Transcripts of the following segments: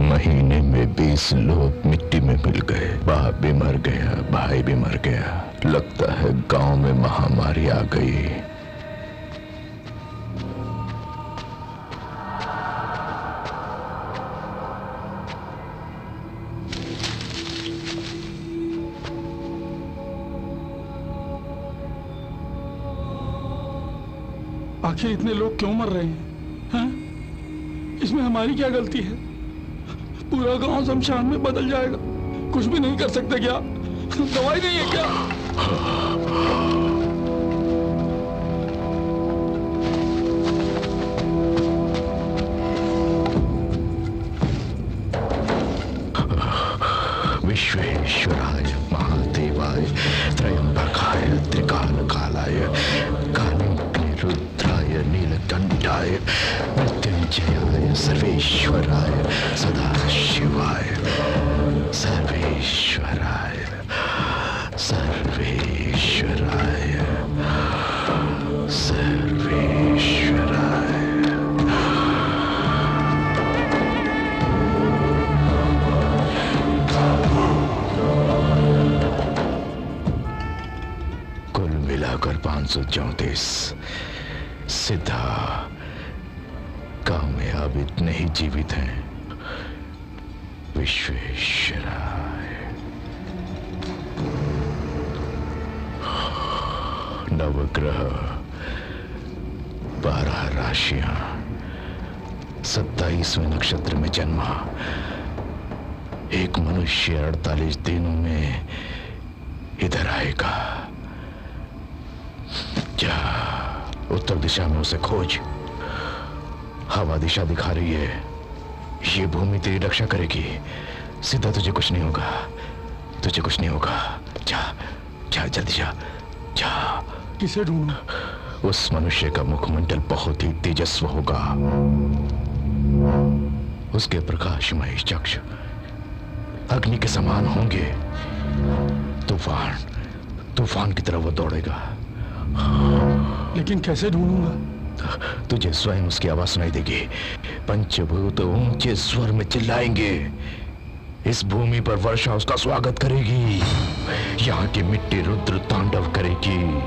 महीने में 20 लोग मिट्टी में मिल गए। बाप भी मर गया, भाई भी मर गया। लगता है गांव में महामारी आ गई। आखिर इतने लोग क्यों मर रहे हैं? इसमें हमारी क्या गलती है? पूरा गांव शमशान में बदल जाएगा। कुछ भी नहीं कर सकते क्या? दवाई नहीं है क्या? विश्वेश्वराय महादेवाय त्रयंबकाय त्रिकालकालाय रुद्राय नीलकंठाय मृत्युंजयाय सर्वेश्वराय सदाशिवाय सर्वेश्वराय सर्वेश्वराय सर्वेश्वराय। कुल मिलाकर 534। सिद्धा गांव में अब इतने ही जीवित हैं। विश्वेश्वराय। नवग्रह, 12 राशियां, 27वें नक्षत्र में जन्मा एक मनुष्य 48 दिनों में इधर आएगा। क्या उत्तर दिशा में उसे खोज। हवा दिशा दिखा रही है। ये भूमि तेरी रक्षा करेगी। सीधा तुझे कुछ नहीं होगा, तुझे कुछ नहीं होगा। जा जा, जल्दी जा जा। किसे ढूंढूं? उस मनुष्य का मुखमंडल बहुत ही तेजस्वी होगा। उसके प्रकाशमय चक्षु अग्नि के समान होंगे। तूफान तूफान की तरफ वो दौड़ेगा। लेकिन कैसे ढूंढूंगा? तुझे स्वयं उसकी आवाज सुनाई देगी। पंचभूत ऊंचे स्वर में चिल्लाएंगे। इस भूमि पर वर्षा उसका स्वागत करेगी। यहाँ की मिट्टी रुद्र तांडव करेगी।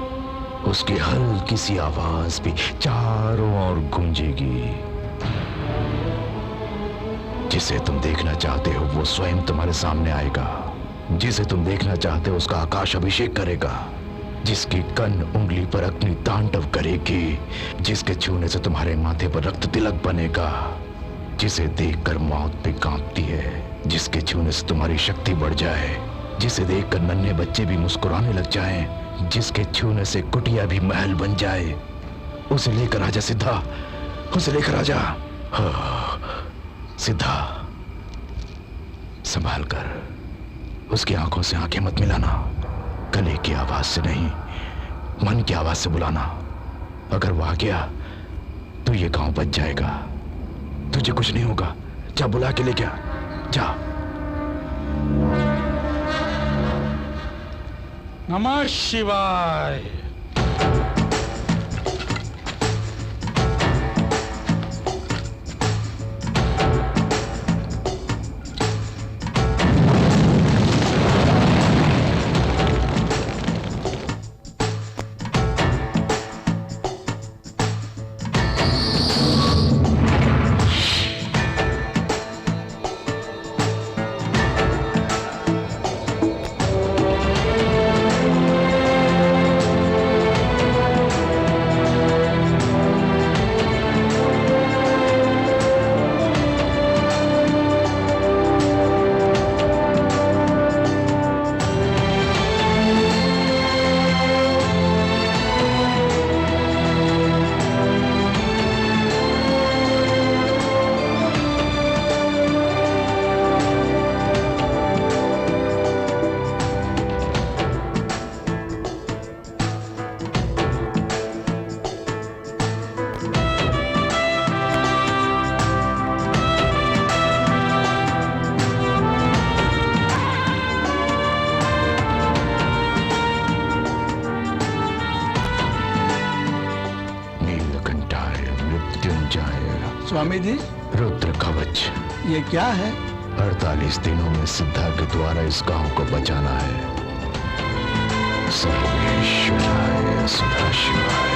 उसकी हल्की सी आवाज भी चारों ओर गूंजेगी। जिसे तुम देखना चाहते हो वो स्वयं तुम्हारे सामने आएगा। जिसे तुम देखना चाहते हो उसका आकाश अभिषेक करेगा। जिसकी कन उंगली पर अग्नि तांडव करेगी। जिसके छूने से तुम्हारे माथे पर रक्त तिलक बनेगा। जिसे देखकर मौत भी कांपती है। जिसके छूने से तुम्हारी शक्ति बढ़ जाए। जिसे देखकर नन्हे बच्चे भी मुस्कुराने लग जाएं। जिसके छूने से कुटिया भी महल बन जाए। उसे लेकर आजा सिद्धा, उसे लेकर आजा। सिद्धा, संभाल कर। उसकी आंखों से आंखें मत मिलाना। गले की आवाज से नहीं, मन की आवाज से बुलाना। अगर वो आ गया तो ये गांव बच जाएगा। तुझे कुछ नहीं होगा। जा, बुला के ले गया। जा। नमः शिवाय। स्वामी जी, रुद्र कवच। ये क्या है? 48 दिनों में सिद्धा के द्वारा इस गांव को बचाना है। सर्वेश्वराय सदाशिवाय।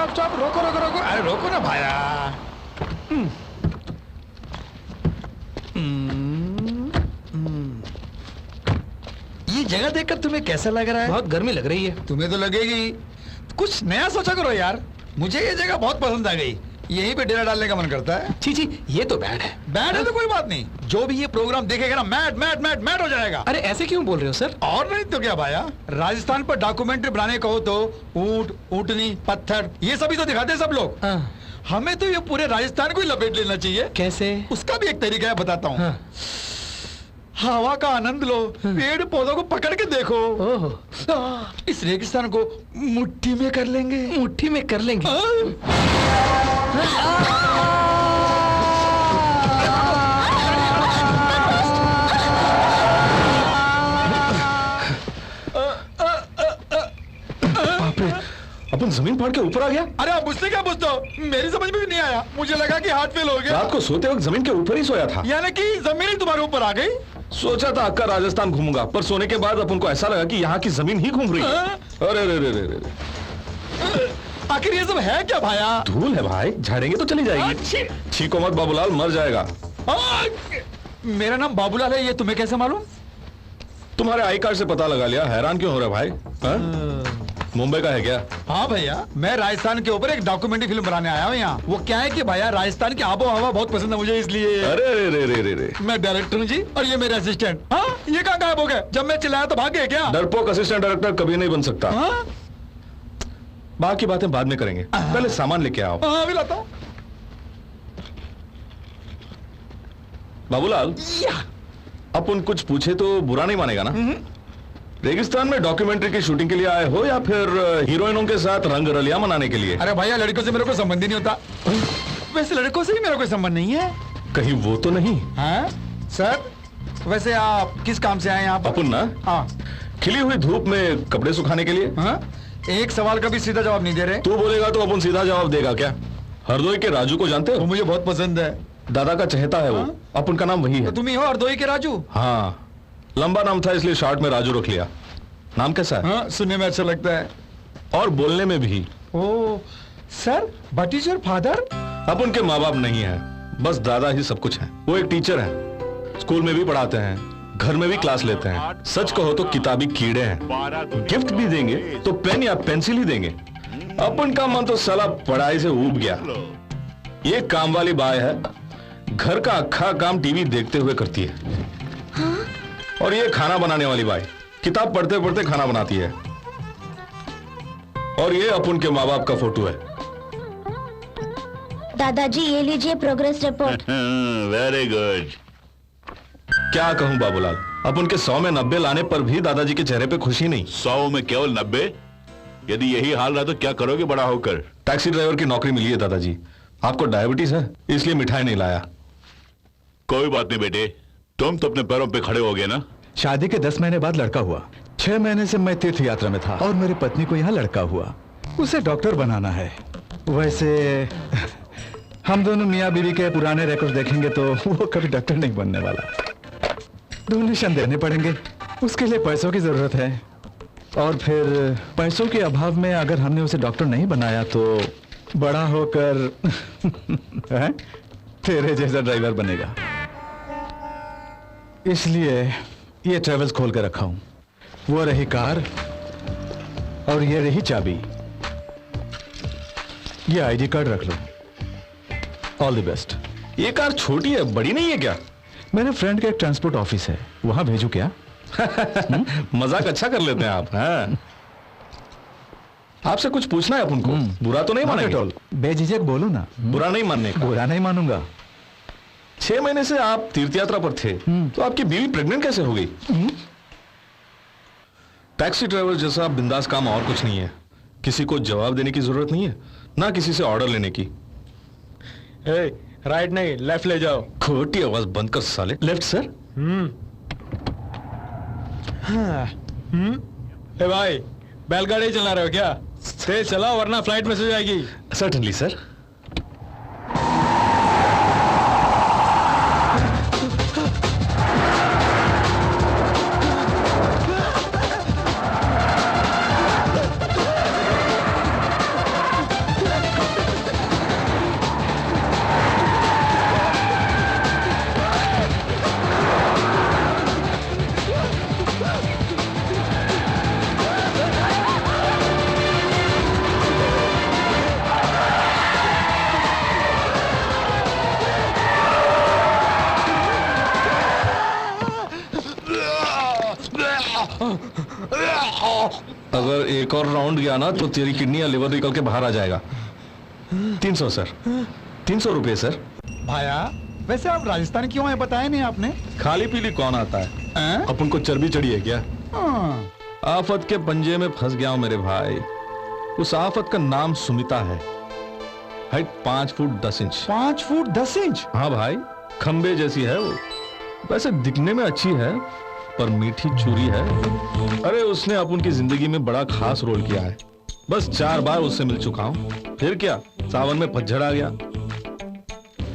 स्टॉप रोको रोको रोको, अरे रोको ना भाया। ये जगह देखकर तुम्हें कैसा लग रहा है? बहुत गर्मी लग रही है। तुम्हें तो लगेगी, कुछ नया सोचा करो यार। मुझे ये जगह बहुत पसंद आ गई, यहीं पे डेरा डालने का मन करता है। छी छी, ये तो बैड है। बैड है तो कोई बात नहीं, जो भी ये प्रोग्राम देखेगा ना मैड मैड मैड मैड हो जाएगा। अरे ऐसे क्यों बोल रहे हो सर? और नहीं तो क्या भाया, राजस्थान पर डॉक्यूमेंट्री बनाने कहो तो ऊंट, ऊंटनी, पत्थर, ये सभी तो दिखाते हैं सब लोग। हाँ। हमें तो ये पूरे राजस्थान को ही लपेट लेना चाहिए। कैसे? उसका भी एक तरीका है, बताता हूँ। हाँ। हवा का आनंद लो, पेड़ पौधों को पकड़ के देखो। ओहो, इस रेगिस्तान को मुट्ठी में कर लेंगे। मुट्ठी में कर लेंगे। अपन जमीन फाड़ के ऊपर आ गया। अरे आप मुझसे क्या पूछते हो? मेरी समझ में भी नहीं आया, मुझे लगा कि हाथ फेल हो गया। रात को सोते वक्त जमीन के ऊपर ही सोया था। यानी कि जमीन ही तुम्हारे ऊपर आ गई। सोचा था अक्का राजस्थान घूमूंगा, पर सोने के बाद अपन को ऐसा लगा कि यहाँ की जमीन ही घूम रही है। अरे रे रे रे रे, आखिर ये सब है क्या भाया? धूल है भाई, झाड़ेंगे तो चली जाएगी। छीको मत बाबूलाल, मर जाएगा। मेरा नाम बाबूलाल है, ये तुम्हें कैसे मालूम? तुम्हारे आई कार्ड से पता लगा लिया। हैरान क्यों हो रहा भाई? मुंबई का है क्या? हाँ भैया, मैं राजस्थान के ऊपर एक डॉक्यूमेंट्री फिल्म बनाने आया हूँ यहाँ। वो क्या है कि भैया, राजस्थान की आबो हवा बहुत पसंद है मुझे, इसलिए। अरे रे रे रे रे रे, मैं डायरेक्टर हूँ जी, और ये मेरे असिस्टेंट। हाँ, ये कहाँ गायब हो गए? जब मैं चिल्लाया तो भाग गए क्या? डरपोक असिस्टेंट डायरेक्टर कभी नहीं बन सकता। हाँ? बाकी बातें बाद में करेंगे, पहले सामान लेके आओ। हाँ, अभी लाता हूँ। बाबूलाल, अपन कुछ पूछे तो बुरा नहीं मानेगा ना? रेगिस्तान में डॉक्यूमेंट्री की शूटिंग के लिए आए हो या फिर हीरोइनों के साथ रंग रलिया मनाने के लिए? अरे भैया, लड़कों से मेरा कोई संबंध ही नहीं होता। वैसे लड़कों से ही मेरा कोई संबंध नहीं है। कहीं वो तो नहीं? हाँ सर, वैसे आप किस काम से आए यहाँ पर? अपन ना, हाँ। खिली हुई धूप में कपड़े सुखाने के लिए। हाँ? एक सवाल का भी सीधा जवाब नहीं दे रहे। तू बोलेगा तो अपन सीधा जवाब देगा क्या? हरदोई के राजू को जानते वो हो? मुझे बहुत पसंद है। दादा का चहेता है वो। हाँ? अपन का नाम वही तो है। तुम ही हो हरदोई के राजू? हाँ, लंबा नाम था इसलिए शॉर्ट में राजू रख लिया। नाम कैसा है? हाँ, सुनने में अच्छा लगता है और बोलने में भी। Oh sir, but is your father? अपन के माँ बाप नहीं है, बस दादा ही सब कुछ है। वो एक टीचर है, स्कूल में भी पढ़ाते हैं, घर में भी क्लास लेते हैं। सच कहो तो किताबी कीड़े हैं। गिफ्ट भी देंगे तो पेन या पेंसिल ही देंगे। अपन का मन तो साला पढ़ाई से ऊब गया। ये काम वाली बाई है, घर का अक्खा काम टीवी देखते हुए करती है। और ये खाना बनाने वाली बाई किताब पढ़ते पढ़ते खाना बनाती है। और ये अपन के माँ बाप का फोटो है। दादाजी, ये लीजिए प्रोग्रेस रिपोर्ट। Very good. क्या कहूं बाबूलाल, अपन के 100 में 90 लाने पर भी दादाजी के चेहरे पे खुशी नहीं। 100 में केवल 90? यदि यही हाल रहा तो क्या करोगे बड़ा होकर? टैक्सी ड्राइवर की नौकरी मिली है दादाजी। आपको डायबिटीज है इसलिए मिठाई नहीं लाया। कोई बात नहीं बेटे, तुम तो अपने पैरों पे खड़े हो गए ना। शादी के 10 महीने बाद लड़का हुआ। 6 महीने से मैं तीर्थ यात्रा में था और मेरी पत्नी को यहाँ लड़का हुआ। उसे डॉक्टर बनाना है। वैसे हम दोनों मियाँ बीवी के पुराने रिकॉर्ड देखेंगे तो वो कभी डॉक्टर नहीं बनने वाला। डोनेशन देने पड़ेंगे, उसके लिए पैसों की जरूरत है। और फिर पैसों के अभाव में अगर हमने उसे डॉक्टर नहीं बनाया तो बड़ा होकर तेरे जैसा ड्राइवर बनेगा। इसलिए ये ट्रेवल्स खोल कर रखा हूं। वो रही कार और ये रही चाबी। ये आईडी कार्ड रख लो। All the best. ये कार छोटी है, बड़ी नहीं है क्या? मेरे फ्रेंड का एक ट्रांसपोर्ट ऑफिस है, वहां भेजू क्या? मजाक अच्छा कर लेते हैं आप। हाँ। आपसे कुछ पूछना है अपन को। बुरा तो नहीं मानेंगे? बेझिझक बोलो ना। बुरा नहीं मानने का। बुरा नहीं मानूंगा। 6 महीने से आप तीर्थ यात्रा पर थे, तो आपकी बीवी प्रेग्नेंट कैसे हो गई? टैक्सी ड्राइवर जैसा बिंदास काम और कुछ नहीं है। किसी को जवाब देने की जरूरत नहीं है, ना किसी से ऑर्डर लेने की। राइट नहीं, लेफ्ट ले जाओ। खोटी आवाज बंद कर साले। Left sir. ए भाई, बैलगाड़ी चला रहे हो क्या? तेज चलाओ वरना फ्लाइट मिस हो जाएगी। Certainly sir. अगर एक और राउंड गया ना तो तेरी किडनी या लिवर निकल के बाहर आ जाएगा। 300 सर, 300 रुपए सर। भाया वैसे आप राजस्थान क्यों आए बताया नहीं आपने? खाली पीली कौन आता है? हैं? अपन को चर्बी चढ़ी है क्या? हाँ। आफत के पंजे में फंस गया हूं मेरे भाई। उस आफत का नाम सुमिता है। Height 5 foot 10 inch. 5 foot 10 inch? हाँ भाई, खंबे जैसी है वो। वैसे दिखने में अच्छी है पर मीठी चूरी है। अरे उसने अपन की जिंदगी में बड़ा खास रोल किया है। बस 4 बार उससे मिल चुका हूं। फिर क्या, सावन में पतझड़ आ गया।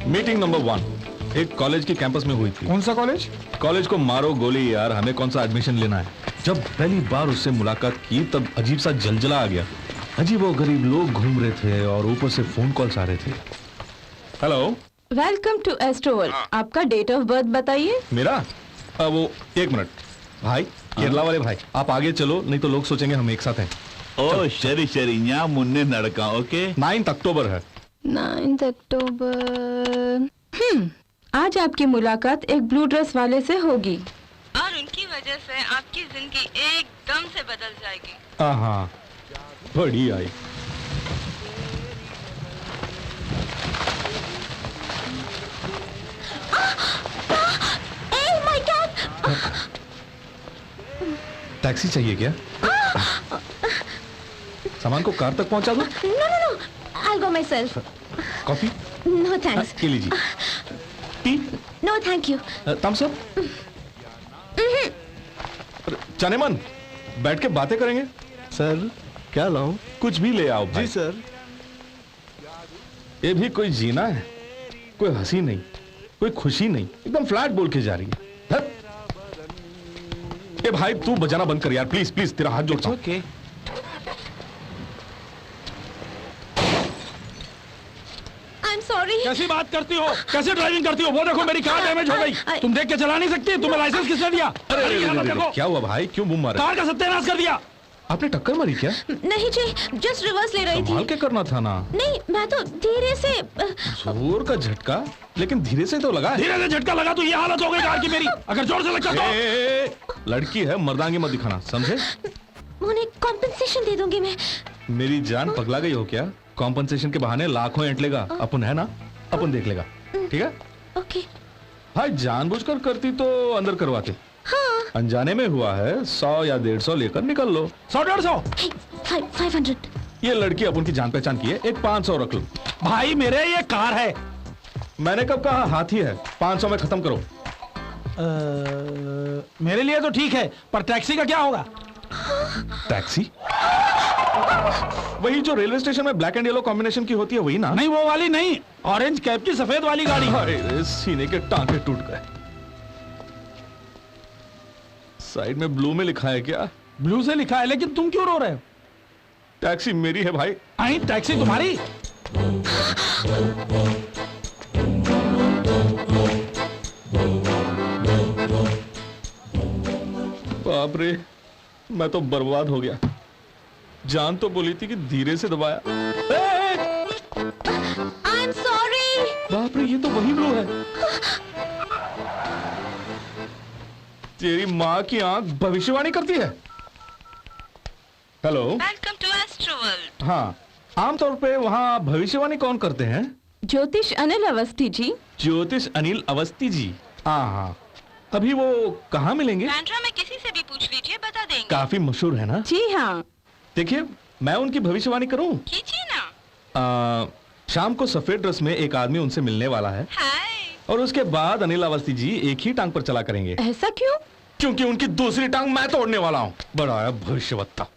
मीटिंग नंबर 1 एक कॉलेज की कैंपस में हुई थी। कौन सा कॉलेज? कॉलेज को मारो गोली यार, हमें कौन सा एडमिशन लेना है। जब पहली बार उससे मुलाकात की तब अजीब सा जलजला आ गया। अजीब वो गरीब लोग घूम रहे थे और ऊपर से फोन कॉल्स आ रहे थे। Hello, welcome to Astroworld. आपका डेट ऑफ बर्थ बताइए। मेरा वो 1 मिनट भाई, केरला वाले भाई आप आगे चलो, नहीं तो लोग सोचेंगे हम एक साथ हैं। ओ शरी शरी यहाँ मुन्ने नड़का ओके। 9 अक्टूबर है। 9 अक्टूबर। आज आपकी मुलाकात एक ब्लू ड्रेस वाले से होगी और उनकी वजह से आपकी जिंदगी एकदम से बदल जाएगी। हाँ, बड़ी आई। टैक्सी चाहिए क्या? सामान को कार तक पहुंचा दो। No. I'll go myself. Coffee? No thanks. ये लीजिए। Tea? No thank you. Thums Up? जाने मन, बैठ के बातें करेंगे। सर क्या लाऊं? कुछ भी ले आओ भाई। जी सर। ये भी कोई जीना है? कोई हंसी नहीं, कोई खुशी नहीं, एकदम फ्लैट बोल के जा रही है। धत। ए भाई तू बजाना बंद कर यार, प्लीज प्लीज, तेरा हाथ जोड़ता हूं। ओके। I'm sorry. कैसी बात करती हो, कैसे ड्राइविंग करती हो? वो देखो मेरी कार डैमेज हो गई। तुम देख के चला नहीं सकती? तुम्हें लाइसेंस किसने दिया? अरे, अरे, यहाँ अरे, मत अरे, देखो। क्या हुआ भाई, क्यों बुम मारे? कार का सत्यानाश कर दिया। आपने टक्कर मारी क्या? नहीं जी, जस्ट रिवर्स ले रही संभाल थी। के करना था ना। नहीं, मैं तो धीरे से जोर का झटका, लेकिन धीरे से तो लगा है। धीरे से झटका लगा तो ये हालत हो गई कार की मेरी। अगर जोर से लगता तो। ए, लड़की है, मर्दांगी मत दिखाना, समझे? उन्हें कॉम्पेंसेशन दे दूंगी मैं। मेरी जान पगला गई हो क्या? कॉम्पनसेशन के बहाने लाखों एंट लेगा। अपन है ना, अपन देख लेगा, ठीक है? ओके। भाई जानबूझकर करती तो अंदर करवाते। हाँ। अनजाने में हुआ है, 100 या 150 लेकर निकल लो। 100-150? Hey, 500. ये लड़की अपन की जान पहचान की है, एक 500 रख लो। भाई मेरे ये कार है। मैंने कब कहा हाथी है? 500 में खत्म करो। मेरे लिए तो ठीक है, पर टैक्सी का क्या होगा? टैक्सी? वही जो रेलवे स्टेशन में ब्लैक एंड येलो कॉम्बिनेशन की होती है, वही ना? नहीं वो वाली नहीं, ऑरेंज कैप की सफेद वाली गाड़ी। अरे सीने के टांके टूट गए। साइड में ब्लू में लिखा है क्या? ब्लू से लिखा है, लेकिन तुम क्यों रो रहे हो? टैक्सी मेरी है भाई। आई टैक्सी तुम्हारी? बाप रे, मैं तो बर्बाद हो गया। जान तो बोली थी कि धीरे से दबाया। I'm sorry. बाप रे, ये तो वही ब्लू है। तेरी माँ की आंख भविष्यवाणी करती है। Hello, welcome to Astroworld. हाँ, आमतौर पे वहाँ भविष्यवाणी कौन करते हैं? ज्योतिष अनिल अवस्थी जी। ज्योतिष अनिल अवस्थी जी। हाँ, अभी वो कहाँ मिलेंगे? बैंड्रा में किसी से भी पूछ लीजिए, बता देंगे। काफी मशहूर है ना? जी हाँ। देखिए, मैं उनकी भविष्यवाणी करूं? कीजिए ना। शाम को सफेद ड्रेस में एक आदमी उनसे मिलने वाला है हाय। और उसके बाद अनिल अवस्थी जी एक ही टांग पर चला करेंगे। ऐसा क्यों? क्योंकि उनकी दूसरी टांग मैं तोड़ने वाला हूँ। बड़ा है भविष्यवक्ता।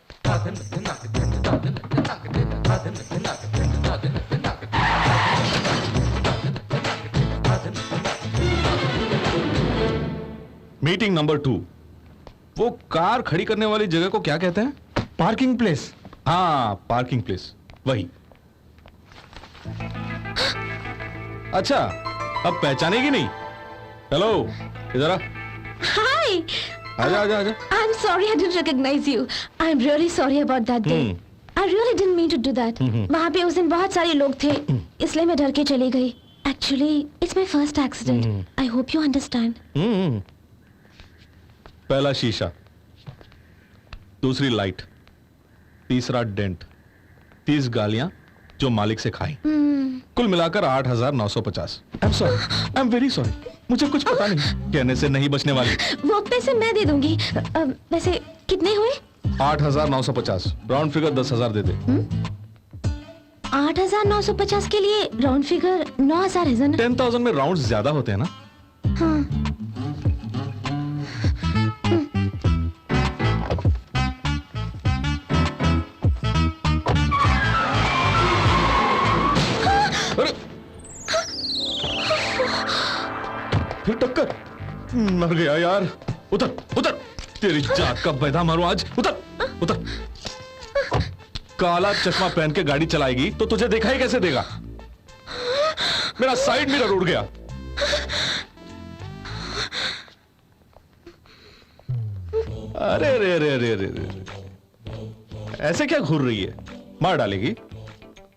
Meeting number 2। वो कार खड़ी करने वाली जगह को क्या कहते हैं? Parking place. हाँ, पार्किंग प्लेस, वही। अच्छा, अब पहचानेगी नहीं? हेलो, इधर आ। Hi. आजा आजा आजा। I'm sorry I didn't recognize you. I'm really sorry about that day. I really didn't mean to do that. वहाँ पे उस दिन बहुत सारे लोग थे, इसलिए मैं डर के चली गई. Actually, it's my first accident. I hope you understand. पहला शीशा, दूसरी लाइट, तीसरा डेंट, 30 गालियां जो मालिक से खाई, हम्म, कुल मिलाकर 8,950। I am sorry, I am very sorry, मुझे कुछ पता नहीं, कहने से नहीं बचने वाली। वो पैसे मैं दे दूंगी। वैसे कितने हुए? 8,950, राउंड फिगर 10,000 दे दे। 8,950 के लिए राउंड फिगर 9,000 है ना? 10,000 में राउंड ज्यादा होते हैं ना। हाँ। अरे फिर टक्कर, मर गया यार। उतर उतर, तेरी जात का बैदा मारो आज। उतर उतर। काला चश्मा पहन के गाड़ी चलाएगी तो तुझे देखा ही कैसे देगा? मेरा साइड मिरर उड़ गया। अरे रे रे रे रे रे, ऐसे क्या घूर रही है? मार डालेगी?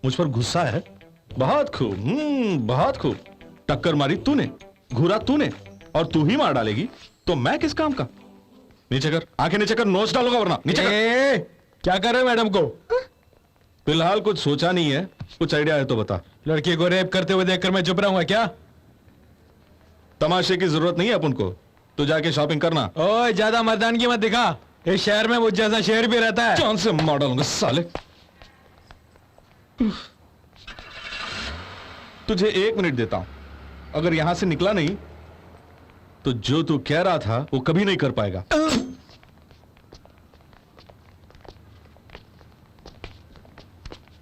मुझ पर गुस्सा है? बहुत खूब, बहुत खूब। टक्कर मारी तूने, घूरा तूने, और तू ही मार डालेगी तो मैं किस काम का? नीचे कर, आंखें नीचे कर, नोच डालूंगा वरना। नीचे कर। क्या कर रहे हो मैडम को? फिलहाल कुछ सोचा नहीं है, कुछ आइडिया है तो बता। लड़की को रेप करते हुए देखकर मैं चुप रहूंगा क्या? तमाशे की जरूरत नहीं है अपन को, तो जाके शॉपिंग करना। ओए, ज्यादा मर्दानगी मत दिखा, इस शहर में मुझ जैसा शेर भी रहता है। जान से मार डालूंगा साले। तुझे 1 मिनट देता हूं, अगर यहां से निकला नहीं तो जो तू कह रहा था वो कभी नहीं कर पाएगा।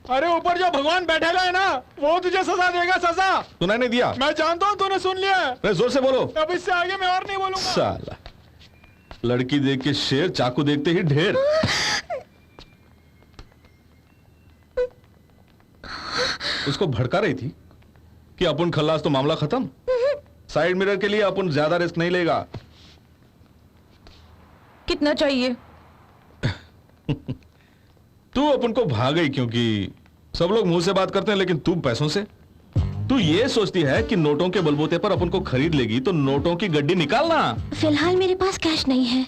अरे ऊपर जो भगवान बैठेला है ना, वो तुझे सजा देगा। सजा तूने नहीं दिया? मैं जानता हूं, तूने सुन लिया है। अरे जोर से बोलो। अब इससे आगे मैं और नहीं बोलूंगा। साला, लड़की देख के शेर, चाकू देखते ही ढेर। उसको भड़का रही थी कि अपन खल्लास तो मामला खत्म। साइड मिरर के लिए अपन ज्यादा रिस्क नहीं लेगा। कितना चाहिए? तू अपन को भाग गई क्योंकि सब लोग मुंह से बात करते हैं, लेकिन तू पैसों से। तू ये सोचती है कि नोटों के बलबूते पर अपन को खरीद लेगी, तो नोटों की गड्डी निकालना। फिलहाल मेरे पास कैश नहीं है।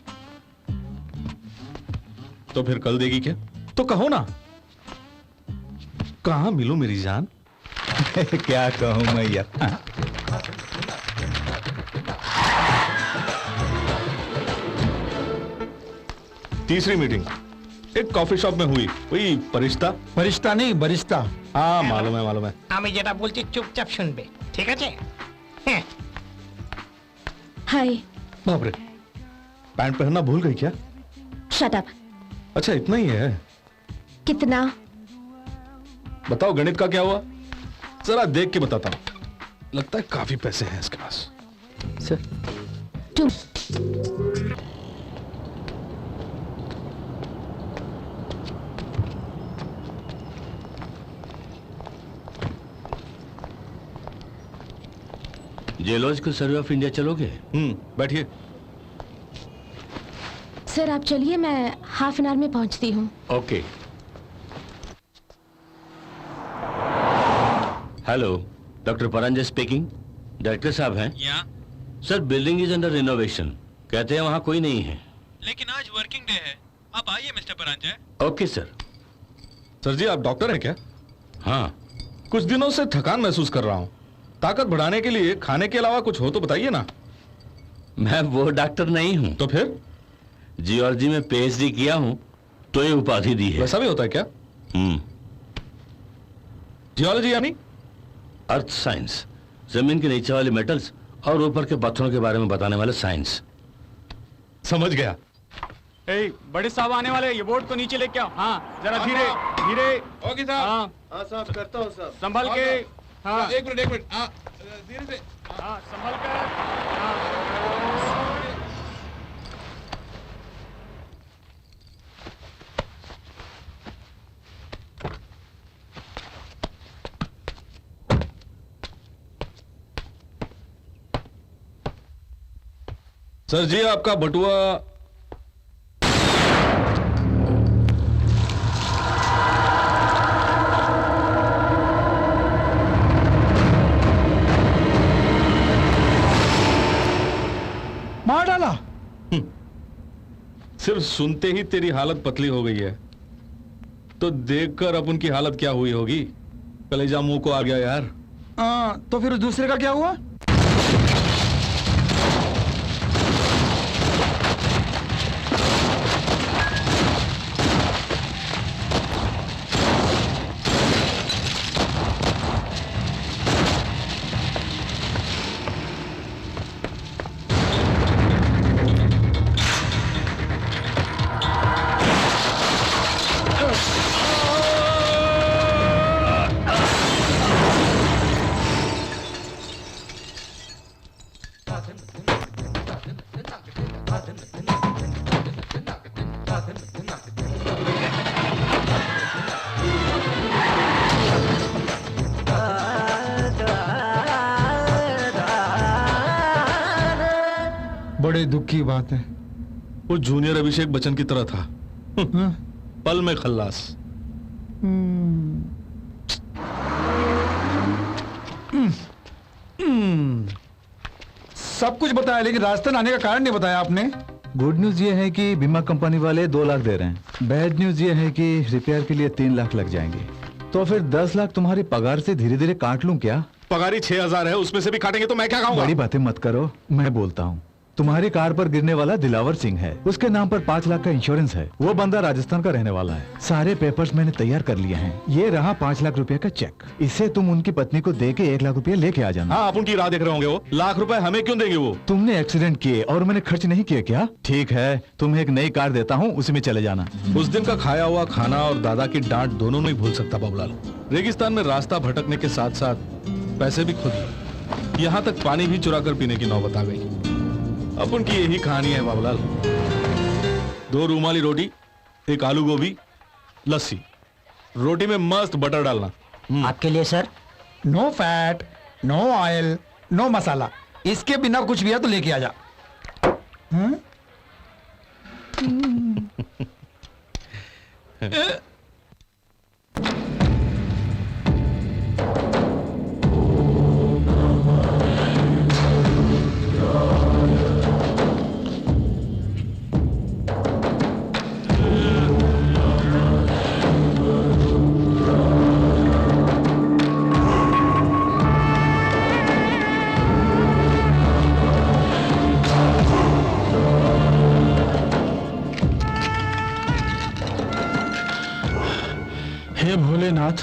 तो फिर कल देगी क्या? तो कहो ना। कहां मिलूं मेरी जान? क्या कहूं मैं यार। तीसरी मीटिंग एक कॉफी शॉप में हुई। वही परिश्ता। फरिश्ता नहीं, बरिश्ता। हाँ मालूम है, मालूम है। আমি যেটা বলছি চুপচাপ শুনবে, ঠিক আছে? হ্যাঁ। हाय। बाप रे, पैंट पहनना भूल गई क्या? Shut up. अच्छा इतना ही है? कितना? बताओ गणित का क्या हुआ? जरा देख के बताता हूं। लगता है काफी पैसे हैं इसके पास। Sir, 2। Geological survey of India चलोगे? बैठिए। सर आप चलिए, मैं हाफ एन आवर में पहुंचती हूँ। Okay. Hello, doctor Paranjay speaking. Director साहब हैं? या sir building is under renovation, कहते हैं वहां कोई नहीं है। लेकिन आज वर्किंग डे है, आप आइए mister Paranjay. Okay sir. Sir जी आप डॉक्टर हैं क्या? हाँ। कुछ दिनों से थकान महसूस कर रहा हूं। ताकत बढ़ाने के लिए खाने के अलावा कुछ हो तो बताइए ना। मैं वो डॉक्टर नहीं हूँ। तो फिर? जियोलॉजी में पीएचडी किया हूँ तो ये उपाधि दी है। वैसा भी होता है क्या? जियोलॉजी यानी? अर्थ साइंस, जमीन के नीचे वाले मेटल्स और ऊपर के पत्थरों के बारे में बताने वाले साइंस। समझ गया। बड़े साहब आने वाले, ये बोर्ड को नीचे लेके आओ। हाँ जरा धीरे धीरे। ओके साहब। हाँ साहब, करता हूँ साहब। संभल के। हाँ एक मिनट। धीरे से। हाँ संभल कर। हाँ। सर जी आपका बटुआ। मार डाला। सिर्फ सुनते ही तेरी हालत पतली हो गई है। तो देखकर अपन की हालत क्या हुई होगी। कलेजा मुंह को आ गया यार। तो फिर उस दूसरे का क्या हुआ? बड़े दुख की बात है। वो जूनियर अभिषेक बच्चन की तरह था। पल में खल्लास। सब कुछ बताया लेकिन राजस्थान आने का कारण नहीं बताया आपने। गुड न्यूज ये है कि बीमा कंपनी वाले 2 लाख दे रहे हैं। बैड न्यूज ये है कि रिपेयर के लिए 3 लाख लग जाएंगे। तो फिर 10 लाख तुम्हारी पगार से धीरे धीरे काट लूं क्या? पगारी 6,000 है, उसमें से भी काटेंगे तो मैं क्या खाऊंगा? बड़ी बातें मत करो, मैं बोलता हूँ। तुम्हारी कार पर गिरने वाला दिलावर सिंह है, उसके नाम पर 5 लाख का इंश्योरेंस है। वो बंदा राजस्थान का रहने वाला है। सारे पेपर्स मैंने तैयार कर लिए हैं। ये रहा 5 लाख रुपए का चेक। इसे तुम उनकी पत्नी को दे के 1 लाख रुपए लेके आ जाना। हाँ, आप उनकी राह देख रहे होंगे। वो लाख रुपए हमें क्यों देंगे? वो तुमने एक्सीडेंट किए और मैंने खर्च नहीं किए क्या? ठीक है, तुम्हें एक नई कार देता हूँ, उसी में चले जाना। उस दिन का खाया हुआ खाना और दादा की डांट दोनों नहीं भूल सकता बाबूलाल। रेगिस्तान में रास्ता भटकने के साथ साथ पैसे भी खो दिए। यहाँ तक पानी भी चुरा कर पीने की नौबत आ गई। अब उनकी यही कहानी है बाबूलाल। 2 रूमाली रोटी, 1 आलू गोभी, लस्सी। रोटी में मस्त बटर डालना। आपके लिए सर। No fat, no oil, no masala. इसके बिना कुछ भी है तो लेके आ जा। हे भोलेनाथ,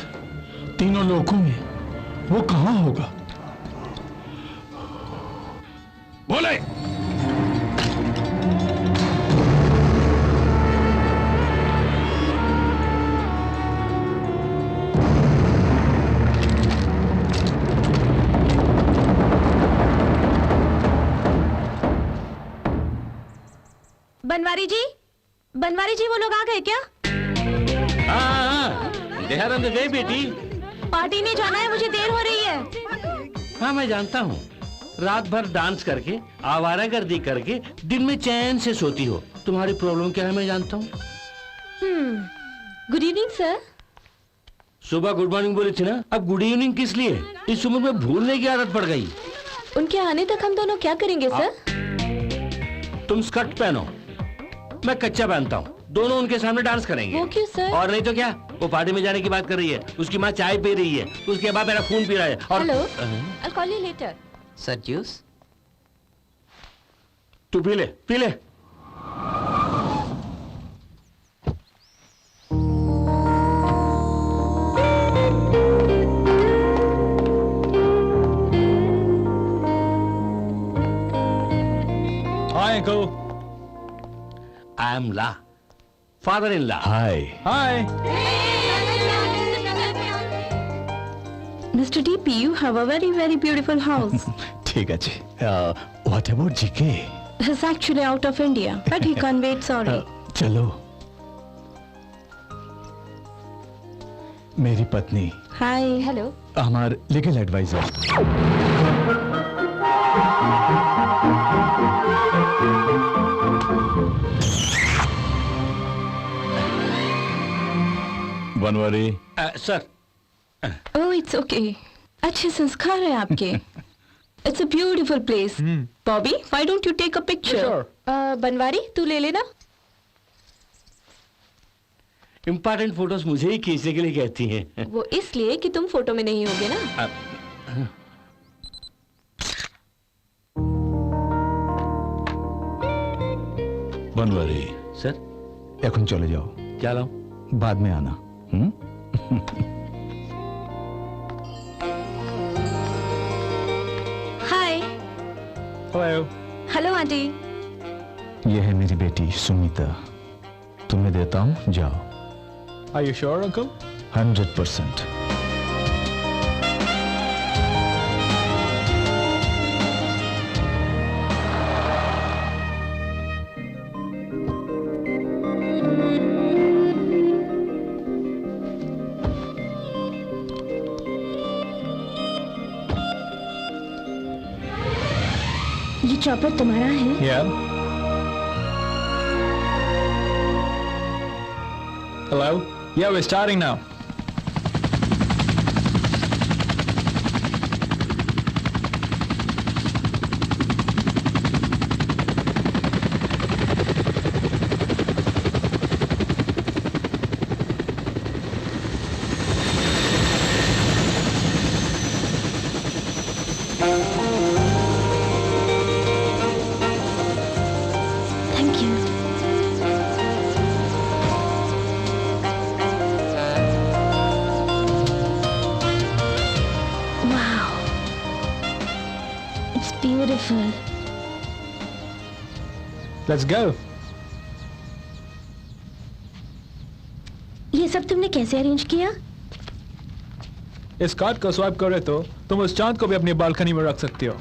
तीनों लोकों में वो कहाँ होगा? बोले बनवारी जी वो लोग आ गए क्या? देहाराम गई बेटी। पार्टी में जाना है, मुझे देर हो रही है। हाँ मैं जानता हूँ, रात भर डांस करके आवारागर्दी करके दिन में चैन से सोती हो। तुम्हारी प्रॉब्लम क्या है मैं जानता हूँ। Good evening sir. सुबह गुड मॉर्निंग बोली थी ना, अब गुड इवनिंग किस लिए? इस उम्र में भूलने की आदत पड़ गई। उनके आने तक हम दोनों क्या करेंगे सर? तुम स्कर्ट पहनो, मैं कच्चा पहनता हूँ, दोनों उनके सामने डांस करेंगे। वो क्यों सर? और नहीं तो क्या, वो पार्टी में जाने की बात कर रही है, उसकी माँ चाय पी रही है, उसके बाद मेरा खून पी रहा है। और hello, I'll call you later. Sir juice. तू पी ले, पी ले। Hi uncle. I am La, father-in-law. Hi. Hi. Mr. DP, you have a very, very beautiful house. ठीक है जी। What about GK? He's actually out of India, but he can't wait, sorry. चलो। मेरी पत्नी, Hi. Hello. हमार legal adviser. Banwari. Sir. Oh, it's okay. अच्छे संस्कार है आपके। It's a beautiful place. Bobby, why don't you take a picture? Banwari तू ले लेना। इम्पोर्टेंट फोटोज मुझे ही खींचने के लिए कहती हैं। वो इसलिए कि तुम फोटो में नहीं होगे ना। बनवारी सर এখন চলে যাও, क्या लाऊं? बाद में आना। हाय। हेलो। Hello aunty. ये है मेरी बेटी सुमिता, तुम्हें देता हूँ, जाओ। Are you sure, uncle? 100%। ये चॉपर तुम्हारा है? Yeah. Hello? Yeah, we're starting now. Thank you. Wow. It's beautiful. Let's go. ये सब तुमने कैसे अरेंज किया? इस कार्ड को स्वाइप करे तो तुम उस चांद को भी अपनी बालकनी में रख सकती हो।